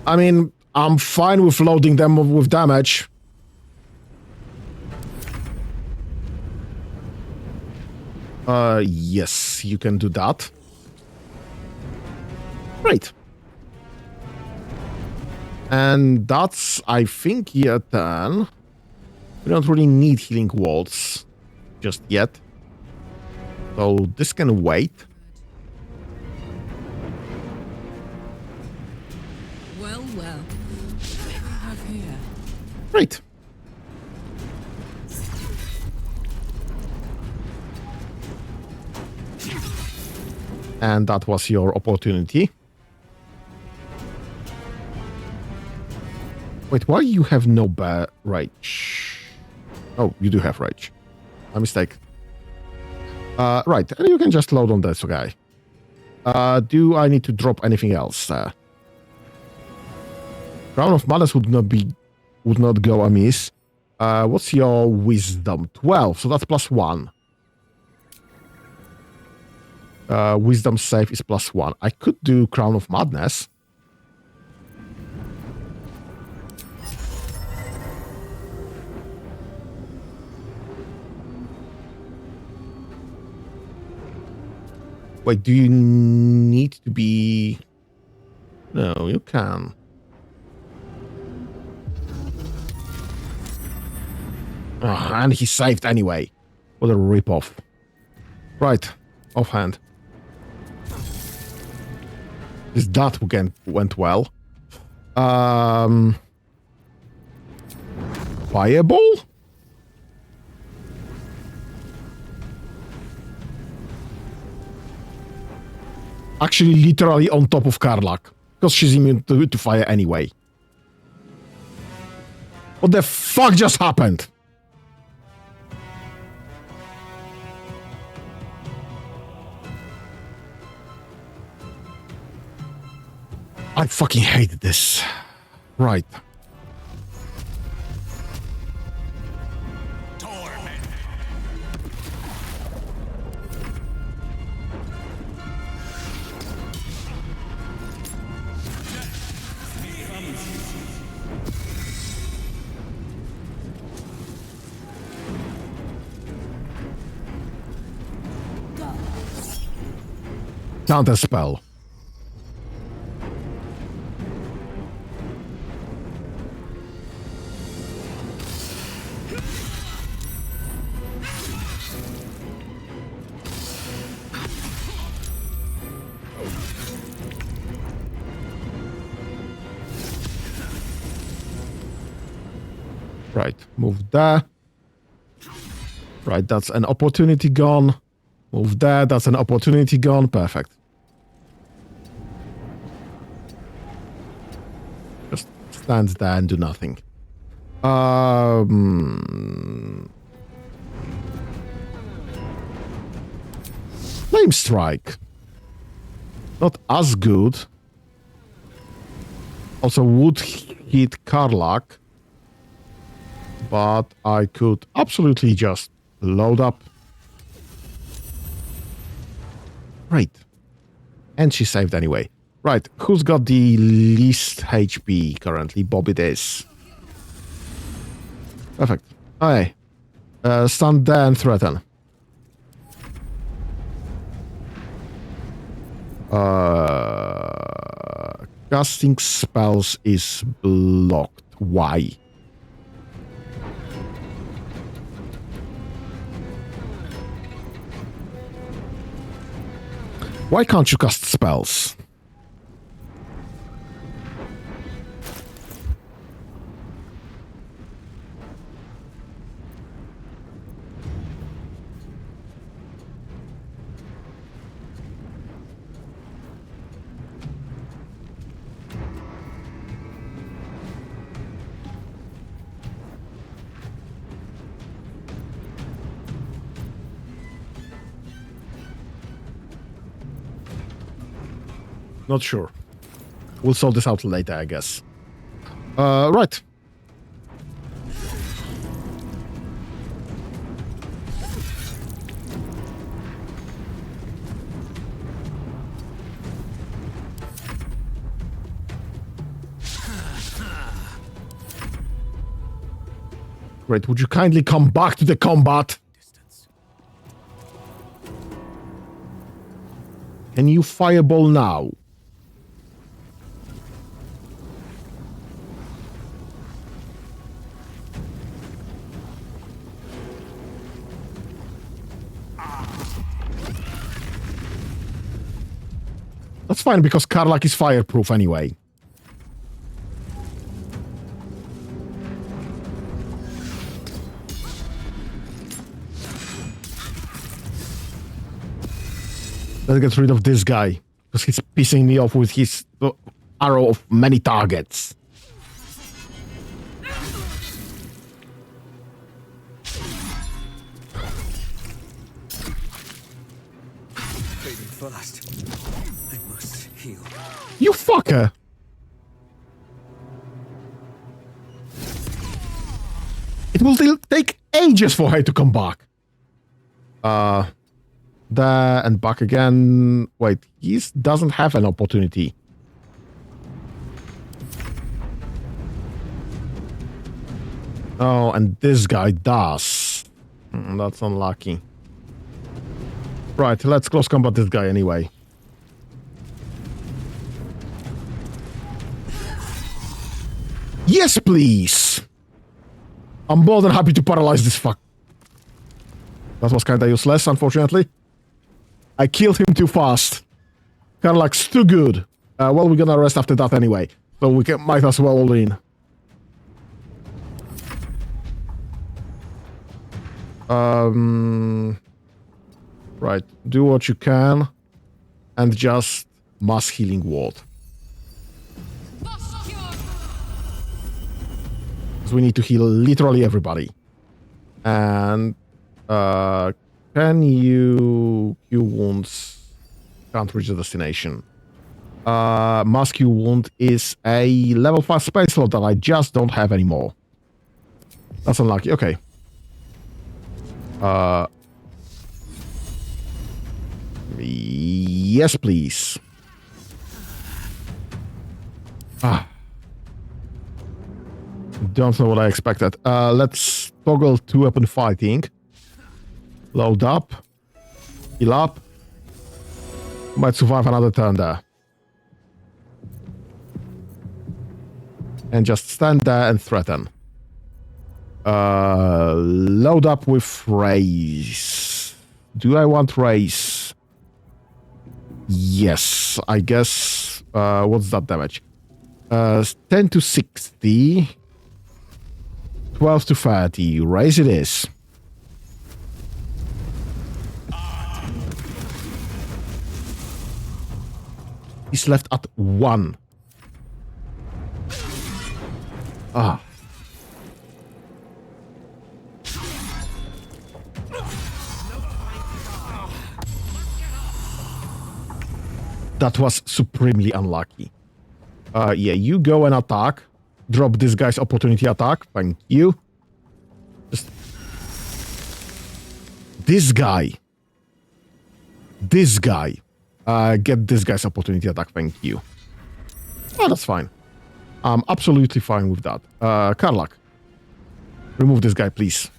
I mean, I'm fine with loading them with damage. Yes, you can do that. Great. And that's, I think, your turn. We don't really need healing walls just yet. So this can wait. Well, well. What do we have here? Great. And that was your opportunity. Wait, why you have no rage? Oh, you do have rage. A mistake. Right, and you can just load on this guy. Do I need to drop anything else? Crown of Madness would not go amiss. What's your wisdom? 12, so that's +1. Wisdom save is +1. I could do Crown of Madness. Wait, do you need to be... No, you can. Oh, and he saved anyway. What a ripoff. Right, offhand. That went well. Fireball? Actually, literally on top of Karlak. Because she's immune to fire anyway. What the fuck just happened? I fucking hate this. Right. Counter spell. Right, move there. Right, that's an opportunity gone. Move there, that's an opportunity gone. Perfect. Just stand there and do nothing. Flame Strike. Not as good. Also would hit Karlak. But I could absolutely just load up. Right. And she saved anyway. Right, who's got the least HP currently? Bob it is. Perfect. Okay. Stand there and threaten. Casting spells is blocked. Why? Why can't you cast spells? Not sure. We'll sort this out later, I guess. Right. Great. Would you kindly come back to the combat? Can you fireball now? That's fine because Karlak is fireproof anyway. Let's get rid of this guy because he's pissing me off with his arrow of many targets. Fading fast. I must heal. You fucker! It will still take ages for her to come back. There and back again. Wait, he doesn't have an opportunity. Oh, and this guy does. That's unlucky. Right, let's close combat this guy anyway. Yes, please! I'm more than happy to paralyze this fuck. That was kinda useless, unfortunately. I killed him too fast. Karlak's too good. Well, we're gonna rest after that anyway. So we might as well all in. Right. Do what you can. And just mass healing ward. Because we need to heal literally everybody. And can you Q wounds can't reach the destination. Mass Q wound is a level 5 space slot that I just don't have anymore. That's unlucky. Okay. Yes, please. Don't know what I expected. Let's toggle to weapon fighting. Load up. Heal up. Might survive another turn there. And just stand there and threaten. Load up with race. Do I want race? Yes, I guess. What's that damage? 10 to 60. 12 to 30. Raise it is. He's left at 1. Ah. That was supremely unlucky. Yeah, you go and attack. Drop this guy's opportunity attack. Thank you. Just... This guy. This guy. Get this guy's opportunity attack. Thank you. Oh, that's fine. I'm absolutely fine with that. Karlak. Remove this guy, please.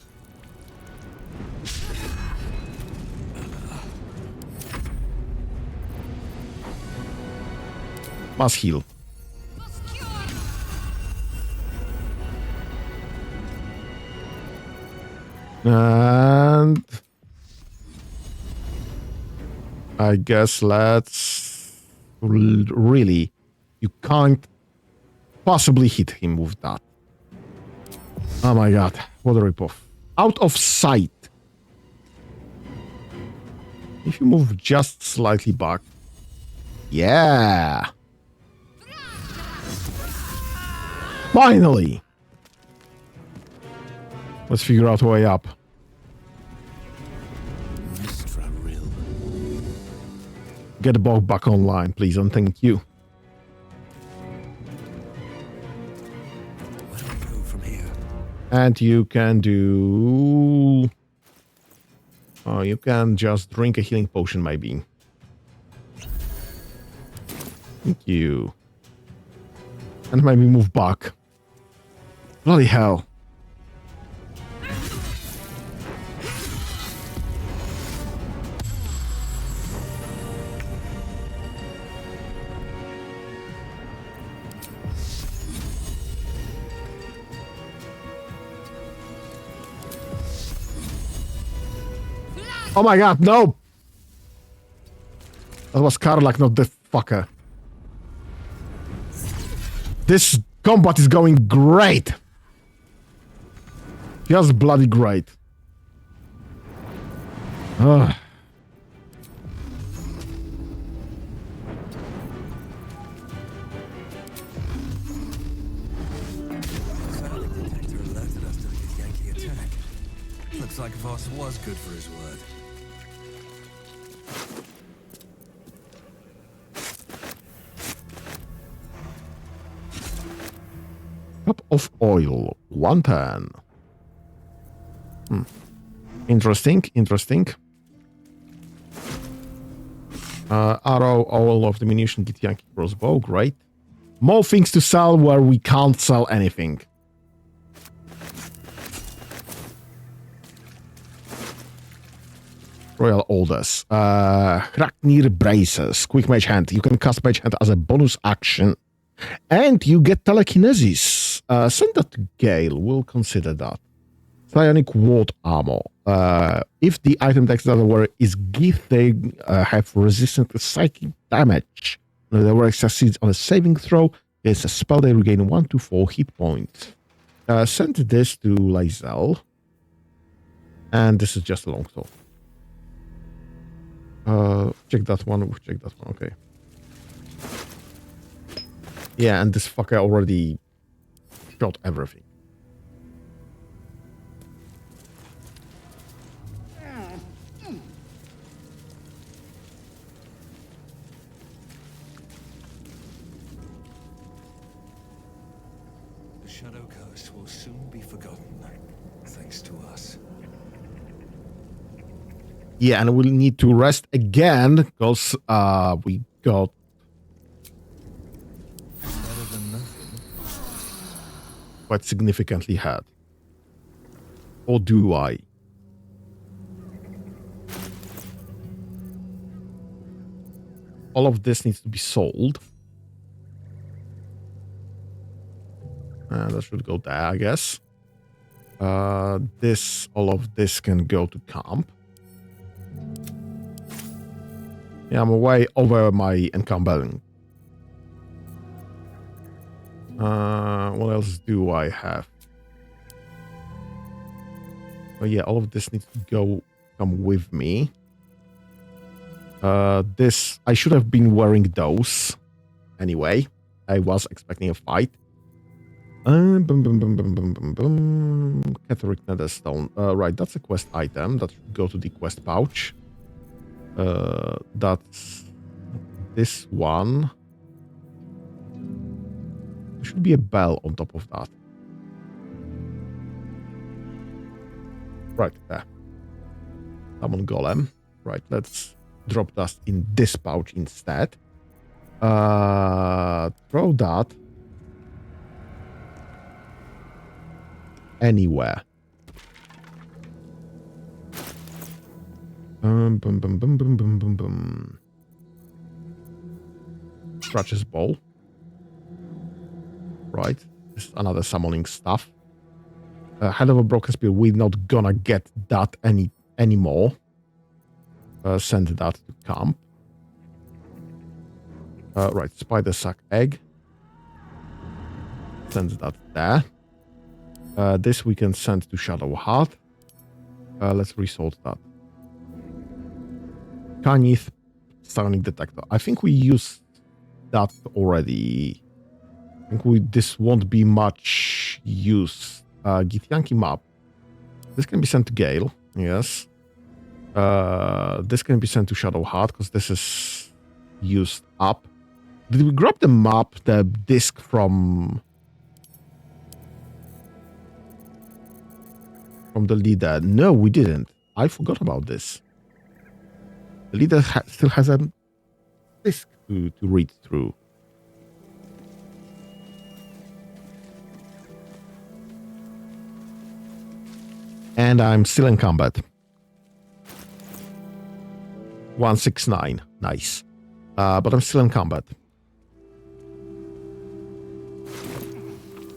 Mass heal. And I guess let's really, you can't possibly hit him with that. Oh my god, what a ripoff. Out of sight. If you move just slightly back. Yeah. Finally. Let's figure out a way up. Get the bog back online, please, and thank you. Where do I go from here? And you can do... Oh, you can just drink a healing potion, maybe. Thank you. And maybe move back. Bloody hell. Oh my god, no! That was Karlak, not the fucker. This combat is going great! Just bloody great. Ugh. Detector alerted us to the Yankee attack. Looks like Voss was good for his word. Cup of oil, 110. Interesting, interesting. Arrow, all of the munition, get Yankee crossbow, great. More things to sell where we can't sell anything. Royal Orders. Hraknir Braces, quick mage hand. You can cast mage hand as a bonus action. And you get telekinesis. Send that to Gale, we'll consider that. Psionic Ward Armor. If the item text doesn't work, is gift, they have resistance to psychic damage. When the work succeeds on a saving throw, it's a spell they regain 1 to 4 hit points. Send this to Lysel. And this is just a long talk. Check that one, okay. Yeah, and this fucker already shot everything. The Shadow Curse will soon be forgotten, thanks to us. Yeah, and we'll need to rest again, because we got... Better than nothing. quite significantly had. Or do I? All of this needs to be sold. That should go there, I guess. All of this can go to camp. Yeah, I'm way over my encumbering. What else do I have? Oh yeah, all of this needs to come with me. I should have been wearing those. Anyway, I was expecting a fight. Catholic Netherstone. Right, that's a quest item. That should go to the quest pouch. That's this one. There should be a bell on top of that. Right, there. Summon Golem. Right, let's drop that in this pouch instead. Throw that anywhere. Scratches Ball. Right, this is another summoning stuff. Head of a Broken Spear, we're not gonna get that anymore. Send that to camp. Right, Spider Sack Egg. Send that there. This we can send to Shadow Heart. Let's resort that. Kanith Sonic Detector. I think we used that already. I think this won't be much use. Githyanki map. This can be sent to Gale. Yes. This can be sent to Shadow Heart because this is used up. Did we grab the map, the disc from the leader? No, we didn't. I forgot about this. The leader still has a disc to read through. And I'm still in combat. 169. Nice. But I'm still in combat.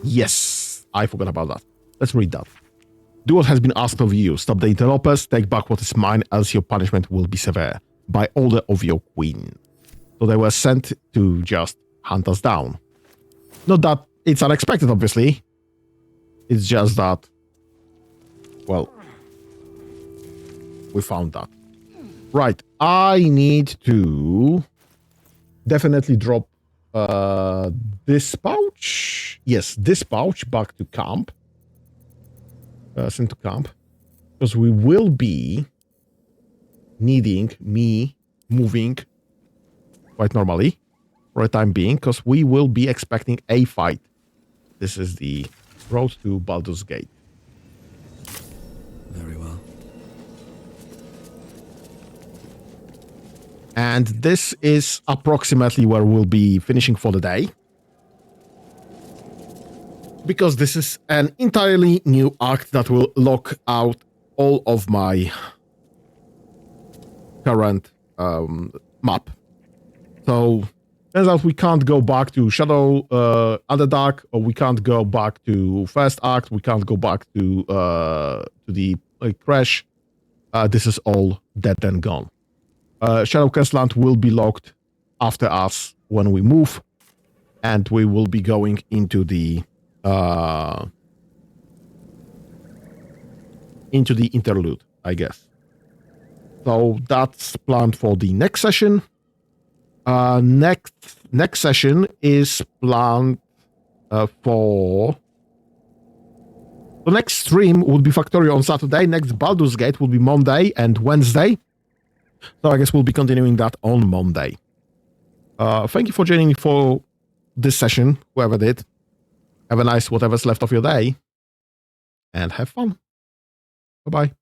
Yes. I forgot about that. Let's read that. Do what has been asked of you. Stop the interlopers, take back what is mine, else your punishment will be severe. By order of your queen. So they were sent to just hunt us down. Not that it's unexpected, obviously. It's just that, well, we found that. Right, I need to definitely drop this pouch. Yes, this pouch back to camp. Send to camp. Because we will be needing me moving quite normally for a time being, because we will be expecting a fight. This is the road to Baldurs Gate. Very well. And this is approximately where we'll be finishing for the day. Because this is an entirely new act that will lock out all of my current map. So, turns out we can't go back to Shadow Underdark, or we can't go back to First Act, we can't go back to the Crash. This is all dead and gone. Shadow Crestland will be locked after us when we move, and we will be going into the interlude, I guess. So that's planned for the next session. Next session is planned for... The next stream would be Factorio on Saturday. Next Baldur's Gate will be Monday and Wednesday. So I guess we'll be continuing that on Monday. Thank you for joining me for this session, whoever did. Have a nice whatever's left of your day. And have fun. Bye-bye.